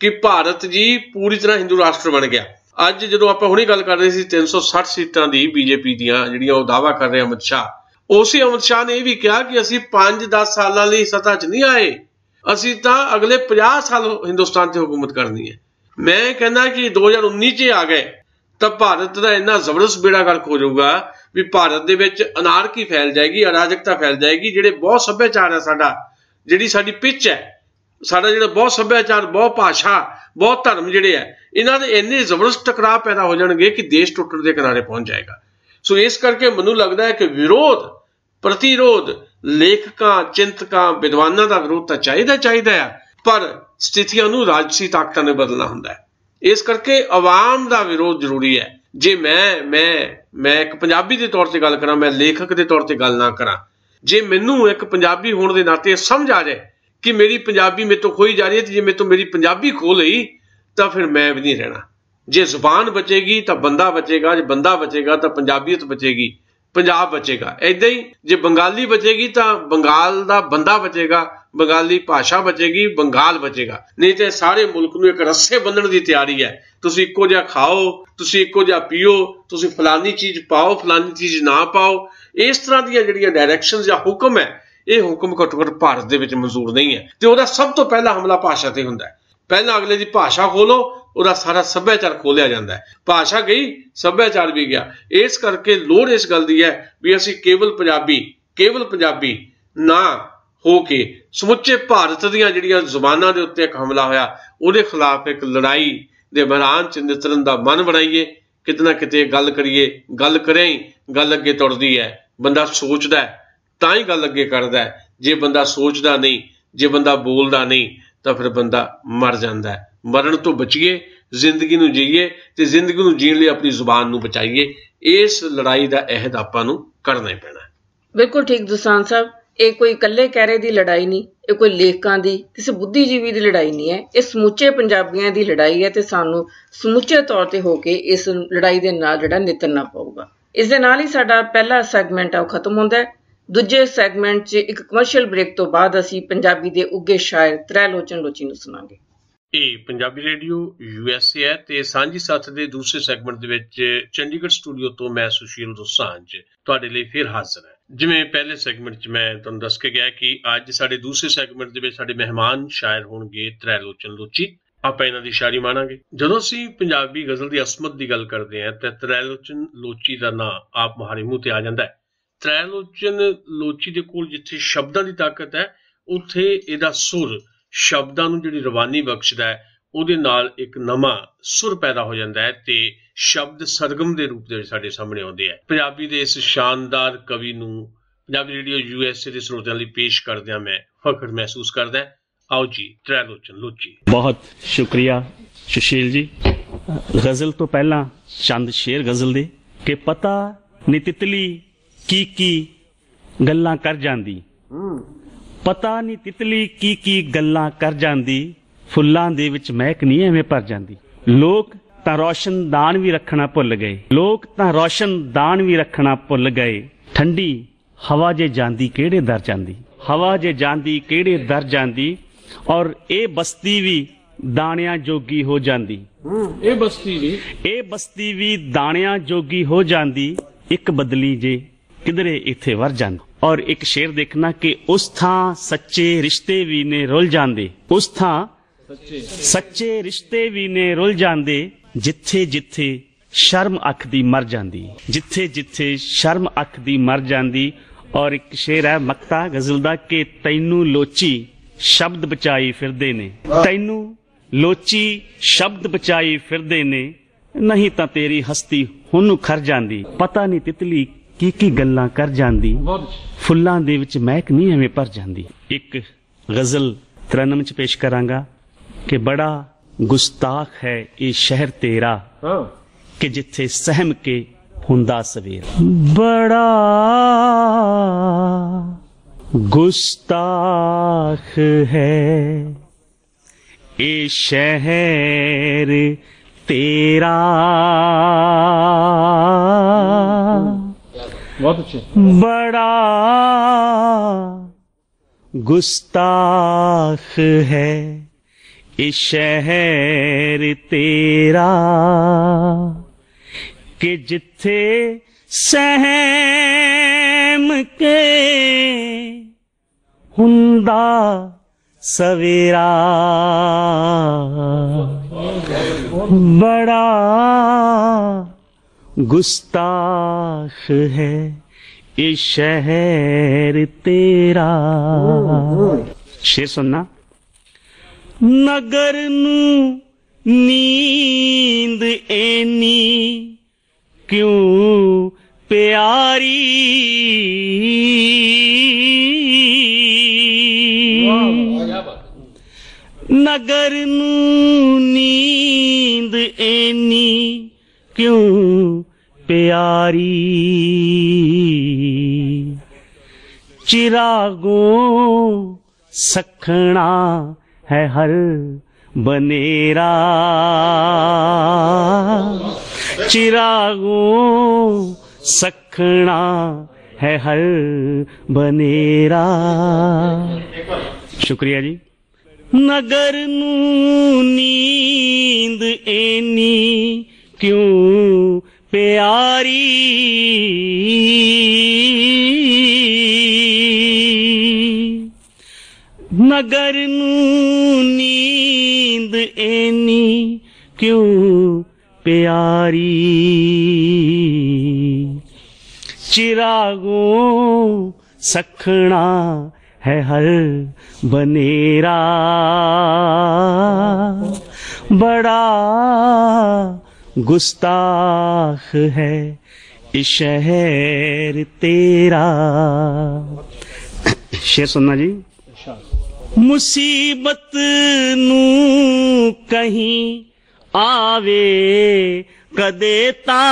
ਕਿ ਭਾਰਤ ਜੀ ਪੂਰੀ ਤਰ੍ਹਾਂ ਹਿੰਦੂ ਰਾਸ਼ਟਰ ਬਣ ਗਿਆ। ਅੱਜ ਜਦੋਂ ਆਪਾਂ ਹੁਣੇ ਗੱਲ ਕਰ ਰਹੇ ਸੀ 360 ਸੀਟਾਂ ਦੀ ਬੀਜੇਪੀ ਦੀਆਂ ਜਿਹੜੀਆਂ ਉਹ ਦਾਅਵਾ ਕਰ ਰਹੇ ਅਮਿਤ ਸ਼ਾਹ, ਉਸੇ ਅਮਿਤ ਸ਼ਾਹ ਨੇ ਇਹ ਵੀ ਕਿਹਾ ਕਿ ਅਸੀਂ 5-10 ਸਾਲਾਂ ਲਈ ਸੱਤਾ 'ਚ ਨਹੀਂ ਆਏ, ਅਸੀਂ ਤਾਂ ਅਗਲੇ 50 ਸਾਲ ਹਿੰਦੁਸਤਾਨ ਤੇ ਹੁਕੂਮਤ ਕਰਨੀ ਹੈ। ਮੈਂ ਕਹਿੰਦਾ ਕਿ 2019 'ਚ ਆ ਗਏ ਤਾਂ ਭਾਰਤ ਦਾ ਇੰਨਾ ਜ਼ਬਰਦਸਤ ਬੇੜਾ ਗਰਕ ਹੋ ਜਾਊਗਾ ਵੀ ਭਾਰਤ ਦੇ ਵਿੱਚ ਅਨਾਰਕੀ ਫੈਲ ਜਾਏਗੀ, ਅਰਾਜਕਤਾ ਫੈਲ ਜਾਏਗੀ। ਜਿਹੜੇ ਬਹੁਤ ਸੱਭਿਆਚਾਰ ਹੈ ਸਾਡਾ, ਜਿਹੜੀ ਸਾਡੀ ਪਿੱਚ ਹੈ, ਸਾਡਾ ਜਿਹੜਾ ਬਹੁਤ ਸੱਭਿਆਚਾਰ, ਬਹੁਤ ਭਾਸ਼ਾ, ਬਹੁਤ ਧਰਮ ਜਿਹੜੇ ਹੈ, ਇਹਨਾਂ ਦੇ ਇੰਨੇ ਜ਼ਬਰਦਸਤ ਟਕਰਾਅ ਪੈਦਾ ਹੋ ਜਾਣਗੇ ਕਿ ਦੇਸ਼ ਟੁੱਟਣ ਦੇ ਕਿਨਾਰੇ ਪਹੁੰਚ ਜਾਏਗਾ। ਸੋ ਇਸ ਕਰਕੇ ਮੈਨੂੰ ਲੱਗਦਾ ਹੈ ਕਿ ਵਿਰੋਧ, ਪ੍ਰਤੀਰੋਧ, ਲੇਖਕਾਂ, ਚਿੰਤਕਾਂ, ਵਿਦਵਾਨਾਂ ਦਾ ਵਿਰੋਧ ਤਾਂ ਚਾਹੀਦਾ ਆ, ਪਰ ਸਥਿਤੀਆਂ ਨੂੰ ਰਾਜਸੀ ਤਾਕਤਾਂ ਨੇ ਬਦਲਣਾ ਹੁੰਦਾ ਹੈ। ਇਸ ਕਰਕੇ ਆਵਾਮ ਦਾ ਵਿਰੋਧ ਜ਼ਰੂਰੀ ਹੈ। ਜੇ ਮੈਂ ਇੱਕ ਪੰਜਾਬੀ ਦੇ ਤੌਰ ਤੇ ਗੱਲ ਕਰਾਂ, ਮੈਂ ਲੇਖਕ ਦੇ ਤੌਰ ਤੇ ਗੱਲ ਨਾ ਕਰਾਂ, ਜੇ ਮੈਨੂੰ ਇੱਕ ਪੰਜਾਬੀ ਹੋਣ ਦੇ ਨਾਤੇ ਸਮਝ ਆ ਜਾਏ ਕਿ ਮੇਰੀ ਪੰਜਾਬੀ ਮੇਰੇ ਤੋਂ ਖੋਈ ਜਾ ਰਹੀ ਹੈ, ਤੇ ਜੇ ਮੇਰੇ ਤੋਂ ਮੇਰੀ ਪੰਜਾਬੀ ਖੋ ਲਈ ਤਾਂ ਫਿਰ ਮੈਂ ਵੀ ਨਹੀਂ ਰਹਿਣਾ। ਜੇ ਜ਼ੁਬਾਨ ਬਚੇਗੀ ਤਾਂ ਬੰਦਾ ਬਚੇਗਾ, ਜੇ ਬੰਦਾ ਬਚੇਗਾ ਤਾਂ ਪੰਜਾਬੀਅਤ ਬਚੇਗੀ, ਪੰਜਾਬ ਬਚੇਗਾ। ਏਦਾਂ ਹੀ ਜੇ ਬੰਗਾਲੀ ਬਚੇਗੀ ਤਾਂ ਬੰਗਾਲ ਦਾ ਬੰਦਾ ਬਚੇਗਾ, ਬੰਗਾਲੀ ਭਾਸ਼ਾ ਬਚੇਗੀ, ਬੰਗਾਲ ਬਚੇਗਾ। ਨਹੀਂ ਤੇ ਸਾਰੇ ਮੁਲਕ ਨੂੰ ਇੱਕ ਰੱਸੇ ਬੰਨਣ ਦੀ ਤਿਆਰੀ ਹੈ। ਤੁਸੀਂ ਇੱਕੋ ਜਿਹਾ ਖਾਓ, ਤੁਸੀਂ ਇੱਕੋ ਜਿਹਾ ਪੀਓ, ਤੁਸੀਂ ਫਲਾਨੀ ਚੀਜ਼ ਪਾਓ, ਫਲਾਨੀ ਚੀਜ਼ ਨਾ ਪਾਓ, ਇਸ ਤਰ੍ਹਾਂ ਦੀਆਂ ਜਿਹੜੀਆਂ ਡਾਇਰੈਕਸ਼ਨ ਜਾਂ ਹੁਕਮ ਹੈ, ਇਹ ਹੁਕਮ ਘੱਟੋ ਘੱਟ ਭਾਰਤ ਦੇ ਵਿੱਚ ਮਨਜ਼ੂਰ ਨਹੀਂ ਹੈ। ਤੇ ਉਹਦਾ ਸਭ ਤੋਂ ਪਹਿਲਾ ਹਮਲਾ ਭਾਸ਼ਾ ਤੇ ਹੁੰਦਾ ਹੈ। ਪਹਿਲਾਂ ਅਗਲੇ ਦੀ ਭਾਸ਼ਾ ਖੋਲੋ, ਉਹਦਾ ਸਾਰਾ ਸੱਭਿਆਚਾਰ ਖੋਲਿਆ ਜਾਂਦਾ ਹੈ। ਭਾਸ਼ਾ ਗਈ, ਸੱਭਿਆਚਾਰ ਵੀ ਗਿਆ। ਇਸ ਕਰਕੇ ਲੋੜ ਇਸ ਗੱਲ ਦੀ ਹੈ ਵੀ ਅਸੀਂ ਕੇਵਲ ਪੰਜਾਬੀ ਨਾ ਹੋ ਕੇ ਸਮੁੱਚੇ ਭਾਰਤ ਦੀਆਂ ਜਿਹੜੀਆਂ ਜ਼ੁਬਾਨਾਂ ਦੇ ਉੱਤੇ ਇੱਕ ਹਮਲਾ ਹੋਇਆ, ਉਹਦੇ ਖਿਲਾਫ ਇੱਕ ਲੜਾਈ ਦੇ ਮੈਦਾਨ 'ਚ ਨਿਤਰਨ ਦਾ ਮਨ ਬਣਾਈਏ। ਕਿਤੇ ਨਾ ਕਿਤੇ ਗੱਲ ਕਰੀਏ, ਗੱਲ ਕਰਿਆ ਹੀ ਗੱਲ ਅੱਗੇ ਤੁਰਦੀ ਹੈ। ਬੰਦਾ ਸੋਚਦਾ ਤਾਂ ਹੀ ਗੱਲ ਅੱਗੇ ਕਰਦਾ ਹੈ। ਜੇ ਬੰਦਾ ਸੋਚਦਾ ਨਹੀਂ, ਜੇ ਬੰਦਾ ਬੋਲਦਾ ਨਹੀਂ, ਤਾਂ ਫਿਰ ਬੰਦਾ ਮਰ ਜਾਂਦਾ ਹੈ। ਮਰਨ ਤੋਂ ਬਚੀਏ, ਜ਼ਿੰਦਗੀ ਨੂੰ ਜੀਏ ਤੇ ਜ਼ਿੰਦਗੀ ਨੂੰ ਜੀਣ ਲਈ ਆਪਣੀ ਜ਼ੁਬਾਨ ਨੂੰ ਬਚਾਈਏ। ਇਸ ਲੜਾਈ ਦਾ ਅਹਿਦ ਆਪਾਂ ਨੂੰ ਕਰਨਾ ਹੀ ਪੈਣਾ। ਬਿਲਕੁਲ ਠੀਕ ਦੁਸਾਂਝ ਸਾਹਿਬ, ਇਹ ਕੋਈ ਇਕੱਲੇ ਕਹਿਰੇ ਦੀ ਲੜਾਈ ਨਹੀਂ, ਇਹ ਕੋਈ ਲੇਖਕਾਂ ਦੀ, ਕਿਸੇ ਬੁੱਧੀਜੀਵੀ ਦੀ ਲੜਾਈ ਨਹੀਂ ਹੈ। ਇਹ ਸਮੁੱਚੇ ਪੰਜਾਬੀਆਂ ਦੀ ਲੜਾਈ ਹੈ ਤੇ ਸਾਨੂੰ ਸਮੁੱਚੇ ਤੌਰ ਤੇ ਹੋ ਕੇ ਇਸ ਲੜਾਈ ਦੇ ਨਾਲ ਜਿਹੜਾ ਨਿਤਰਨਾ ਪਊਗਾ। ਇਸ ਦੇ ਨਾਲ ਹੀ ਸਾਡਾ ਪਹਿਲਾ ਸੈਗਮੈਂਟ ਆ ਉਹ ਖਤਮ ਹੁੰਦਾ ਹੈ। ਦੂਜੇ ਸੈਗਮੈਂਟ 'ਚ ਇੱਕ ਕਮਰਸ਼ੀਅਲ ਬ੍ਰੇਕ ਤੋਂ ਬਾਅਦ ਅਸੀਂ ਪੰਜਾਬੀ ਦੇ ਉੱਘੇ ਸ਼ਾਇਰ ਤ੍ਰੈਲੋਚਨ ਲੋਚੀ ਨੂੰ ਸੁਣਾਂਗੇ। ਇਹ ਪੰਜਾਬੀ ਰੇਡੀਓ USA ਹੈ ਤੇ ਸਾਂਝੀ ਸਾਥ ਦੇ ਦੂਸਰੇ ਸੈਗਮੈਂਟ ਦੇ ਵਿੱਚ ਚੰਡੀਗੜ੍ਹ ਸਟੂਡੀਓ ਤੋਂ ਮੈਂ ਸੁਸ਼ੀਲ ਦੋਸਾਂਝ ਤੁਹਾਡੇ ਲਈ ਫਿਰ ਹਾਜ਼ਰ ਹਾਂ। ਜਿਵੇਂ ਪਹਿਲੇ ਸੈਗਮੈਂਟ 'ਚ ਮੈਂ ਤੁਹਾਨੂੰ ਦੱਸ ਕੇ ਗਿਆ ਕਿ ਅੱਜ ਸਾਡੇ ਦੂਸਰੇ ਸੈਗਮੈਂਟ ਦੇ ਵਿੱਚ ਸਾਡੇ ਮਹਿਮਾਨ ਸ਼ਾਇਰ ਹੋਣਗੇ ਤ੍ਰੈਲੋਚਨ ਲੋਚੀ। ਆਪਾਂ ਇਹਨਾਂ ਦੀ ਸ਼ਾਇਰੀ ਮਾਣਾਂਗੇ। ਜਦੋਂ ਅਸੀਂ ਪੰਜਾਬੀ ਗਜ਼ਲ ਦੀ ਅਸਮਤ ਦੀ ਗੱਲ ਕਰਦੇ ਹਾਂ ਤਾਂ ਤ੍ਰੈਲੋਚਨ ਲੋਚੀ ਦਾ ਨਾਂ ਆਪ ਮੁਹਾਰੇ ਮੂੰਹ ਤੇ ਆ ਜਾਂਦਾ ਹੈ। ਤ੍ਰੈਲੋਚਨ ਲੋਚੀ ਦੇ ਕੋਲ ਜਿੱਥੇ ਸ਼ਬਦਾਂ ਦੀ ਤਾਕਤ ਹੈ, ਉੱਥੇ ਇਹਦਾ ਸੁਰ ਸ਼ਬਦਾਂ ਨੂੰ ਜਿਹੜੀ ਰਵਾਨੀ ਬਖਸ਼ਦਾ ਹੈ, ਉਹਦੇ ਨਾਲ ਇੱਕ ਨਵਾਂ ਸੁਰ ਪੈਦਾ ਹੋ ਜਾਂਦਾ ਹੈ ਤੇ ਸ਼ਬਦ ਸਰਗਮ ਦੇ ਰੂਪ ਦੇ ਵਿੱਚ ਸਾਡੇ ਸਾਹਮਣੇ ਆਉਂਦੇ ਆ। ਪੰਜਾਬੀ ਦੇ ਇਸ ਸ਼ਾਨਦਾਰ ਕਵੀ ਨੂੰ ਪੰਜਾਬੀ ਰੇਡੀਓ USA ਦੇ ਸਰੋਤਿਆਂ ਲਈ ਪੇਸ਼ ਕਰਦਿਆਂ ਮੈਂ ਫਖਰ ਮਹਿਸੂਸ ਕਰਦਾ। ਆਓ ਜੀ, ਤ੍ਰੈਲੋਚਨ ਲੋਚੀ। ਬਹੁਤ ਸ਼ੁਕਰੀਆ ਸੁਸ਼ੀਲ ਜੀ। ਗਜ਼ਲ ਤੋਂ ਪਹਿਲਾਂ ਚੰਦ ਸ਼ੇਰ ਗਜ਼ਲ ਦੇ ਕਿ ਪਤਾ ਨੀ ਤਿਤਲੀ ਕੀ ਗੱਲਾਂ ਕਰ ਜਾਂਦੀ, ਪਤਾ ਨੀ ਤਿਤਲੀ ਕੀ ਗੱਲਾਂ ਕਰ ਜਾਂਦੀ, ਫੁੱਲਾਂ ਦੇ ਵਿੱਚ ਮਹਿਕ ਨਹੀਂ ਐਵੇਂ ਭਰ ਜਾਂਦੀ। ਲੋਕ ਤਾਂ ਰੌਸ਼ਨਦਾਨ ਵੀ ਰੱਖਣਾ ਭੁੱਲ ਗਏ, ਲੋਕ ਤਾਂ ਰੌਸ਼ਨਦਾਨ ਵੀ ਰੱਖਣਾ ਭੁੱਲ ਗਏ। ਠੰਡੀ ਹਵਾ ਜੇ ਜਾਂਦੀ ਕਿਹੜੇ ਦਰ ਜਾਂਦੀ, ਹਵਾ ਜੇ ਜਾਂਦੀ ਕਿਹੜੇ ਦਰ ਜਾਂਦੀ। ਔਰ ਇਹ ਬਸਤੀ ਵੀ ਦਾਣਿਆਂ ਜੋਗੀ ਹੋ ਜਾਂਦੀ, ਇਹ ਬਸਤੀ ਵੀ ਦਾਣਿਆਂ ਜੋਗੀ ਹੋ ਜਾਂਦੀ। ਇੱਕ ਬਦਲੀ ਜੇ ਕਿਧਰੇ ਇੱਥੇ ਵਰ ਜਾਂਦੀ। और एक शेर देखना कि उस थां सच्चे रिश्ते भी ने रुल जांदे, उस थां सच्चे रिश्ते भी ने रुल जांदे, जिथे जिथे शर्म अख दी मर जांदी, जिथे जिथे शर्म अख दी मर जांदी। और एक शेर है मक्ता गजल दा कि तैनू लोची शब्द बचाई फिरदे ने, तैनू लोची शब्द बचाई फिरदे ने, नहीं तां तेरी हस्ती हुन खर जांदी, पता नहीं तितली की गल्लां कर जांदी, फुल्लां दे विच महक नहीं एवें भर जांदी। एक गजल तरन्नम च पेश करांगा कि बड़ा गुस्ताख है ये शहर तेरा कि जिथे सहम के हुंदा सवेरा, बड़ा गुस्ताख है ये शहर तेरा, बहुत अच्छे, बड़ा गुस्ताख है ये शहर तेरा कि जिथे सहम के हुंदा सवेरा, बड़ा गुस्ताख है ये शहर तेरा। शेर सुनना। नगर नू नींद एनी क्यों प्यारी, नगर नू नींद एनी क्यों प्यारी, चिरागों सखना है हर बनेरा, चिरागों सखना है हर बनेरा। शुक्रिया जी। नगर नू नींद एनी क्यों प्यारी, नगर नू नींद एनी क्यों प्यारी, चिरागों सखना है हर बनेरा, बड़ा गुस्ताख है इस शहर तेरा। शेर सुनना जी। मुसीबत नू कहीं आवे कदे तां,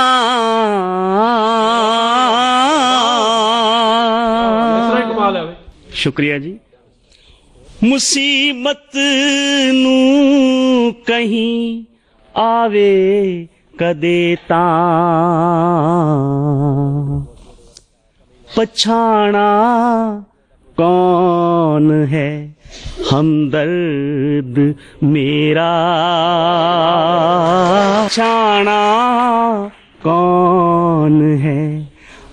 शुक्रिया जी। मुसीबत नू कहीं आवे कदे तां, पछाना कौन है हमदर्द मेरा, पछाना कौन है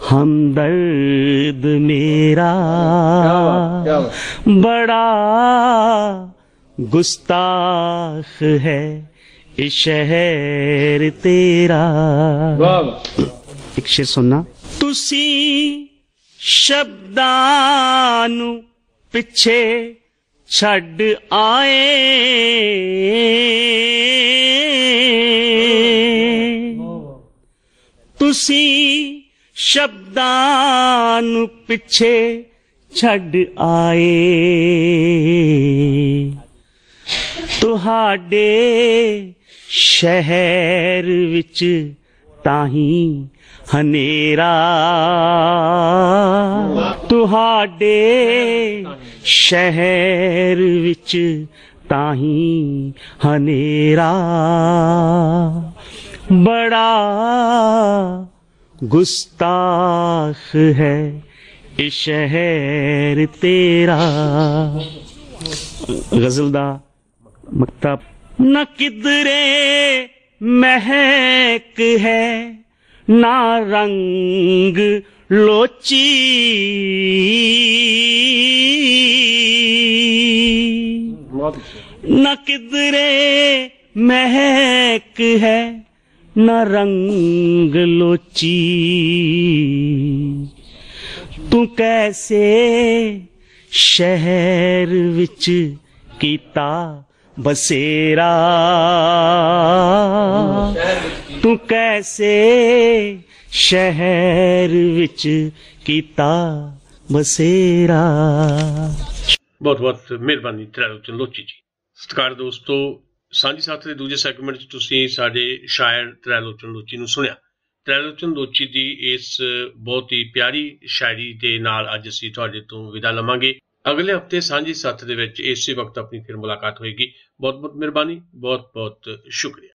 हमदर्द मेरा, बड़ा गुस्ताख है इस शहर तेरा। एक शेर सुनना। तुसी शब्दां नू पिछे छड़ आए, तुसी शब्दां नू पिछे छड़ आए, तुहाडे शहर विच ताही हनेरा, तुहाडे शहर विच ताही हनेरा, बड़ा गुस्ताख है इस शहर तेरा। गजल दा मकतब। न किधरे महक है ना रंग लोची न किधरे महक है न रंग लोची, तू कैसे शहर विच कीता बसेरा, तू कैसे शहर विच कीता बसेरा। बहुत बहुत मेहरबानी त्रिलोचन लोची जी। सਤਿਕਾਰ ਦੋਸਤੋ, ਸਾਂਝੀ ਸਾਥ ਦੇ ਦੂਜੇ ਸੈਗਮੈਂਟ 'ਚ ਤੁਸੀਂ ਸਾਡੇ ਸ਼ਾਇਰ त्रिलोचन लोची ਨੂੰ ਸੁਣਿਆ। त्रिलोचन लोची ਦੀ ਇਸ ਬਹੁਤ ਹੀ ਪਿਆਰੀ ਸ਼ਾਇਰੀ ਦੇ ਨਾਲ ਅੱਜ ਅਸੀਂ ਤੁਹਾਡੇ ਤੋਂ ਵਿਦਾ ਲਵਾਂਗੇ। ਅਗਲੇ ਹਫਤੇ ਸਾਂਝੀ ਸਾਥ ਦੇ ਵਿੱਚ ਇਸੇ ਵਕਤ ਆਪਣੀ ਫਿਰ ਮੁਲਾਕਾਤ ਹੋਏਗੀ। ਬਹੁਤ ਬਹੁਤ ਮਿਹਰਬਾਨੀ, ਬਹੁਤ ਬਹੁਤ ਸ਼ੁਕਰੀਆ।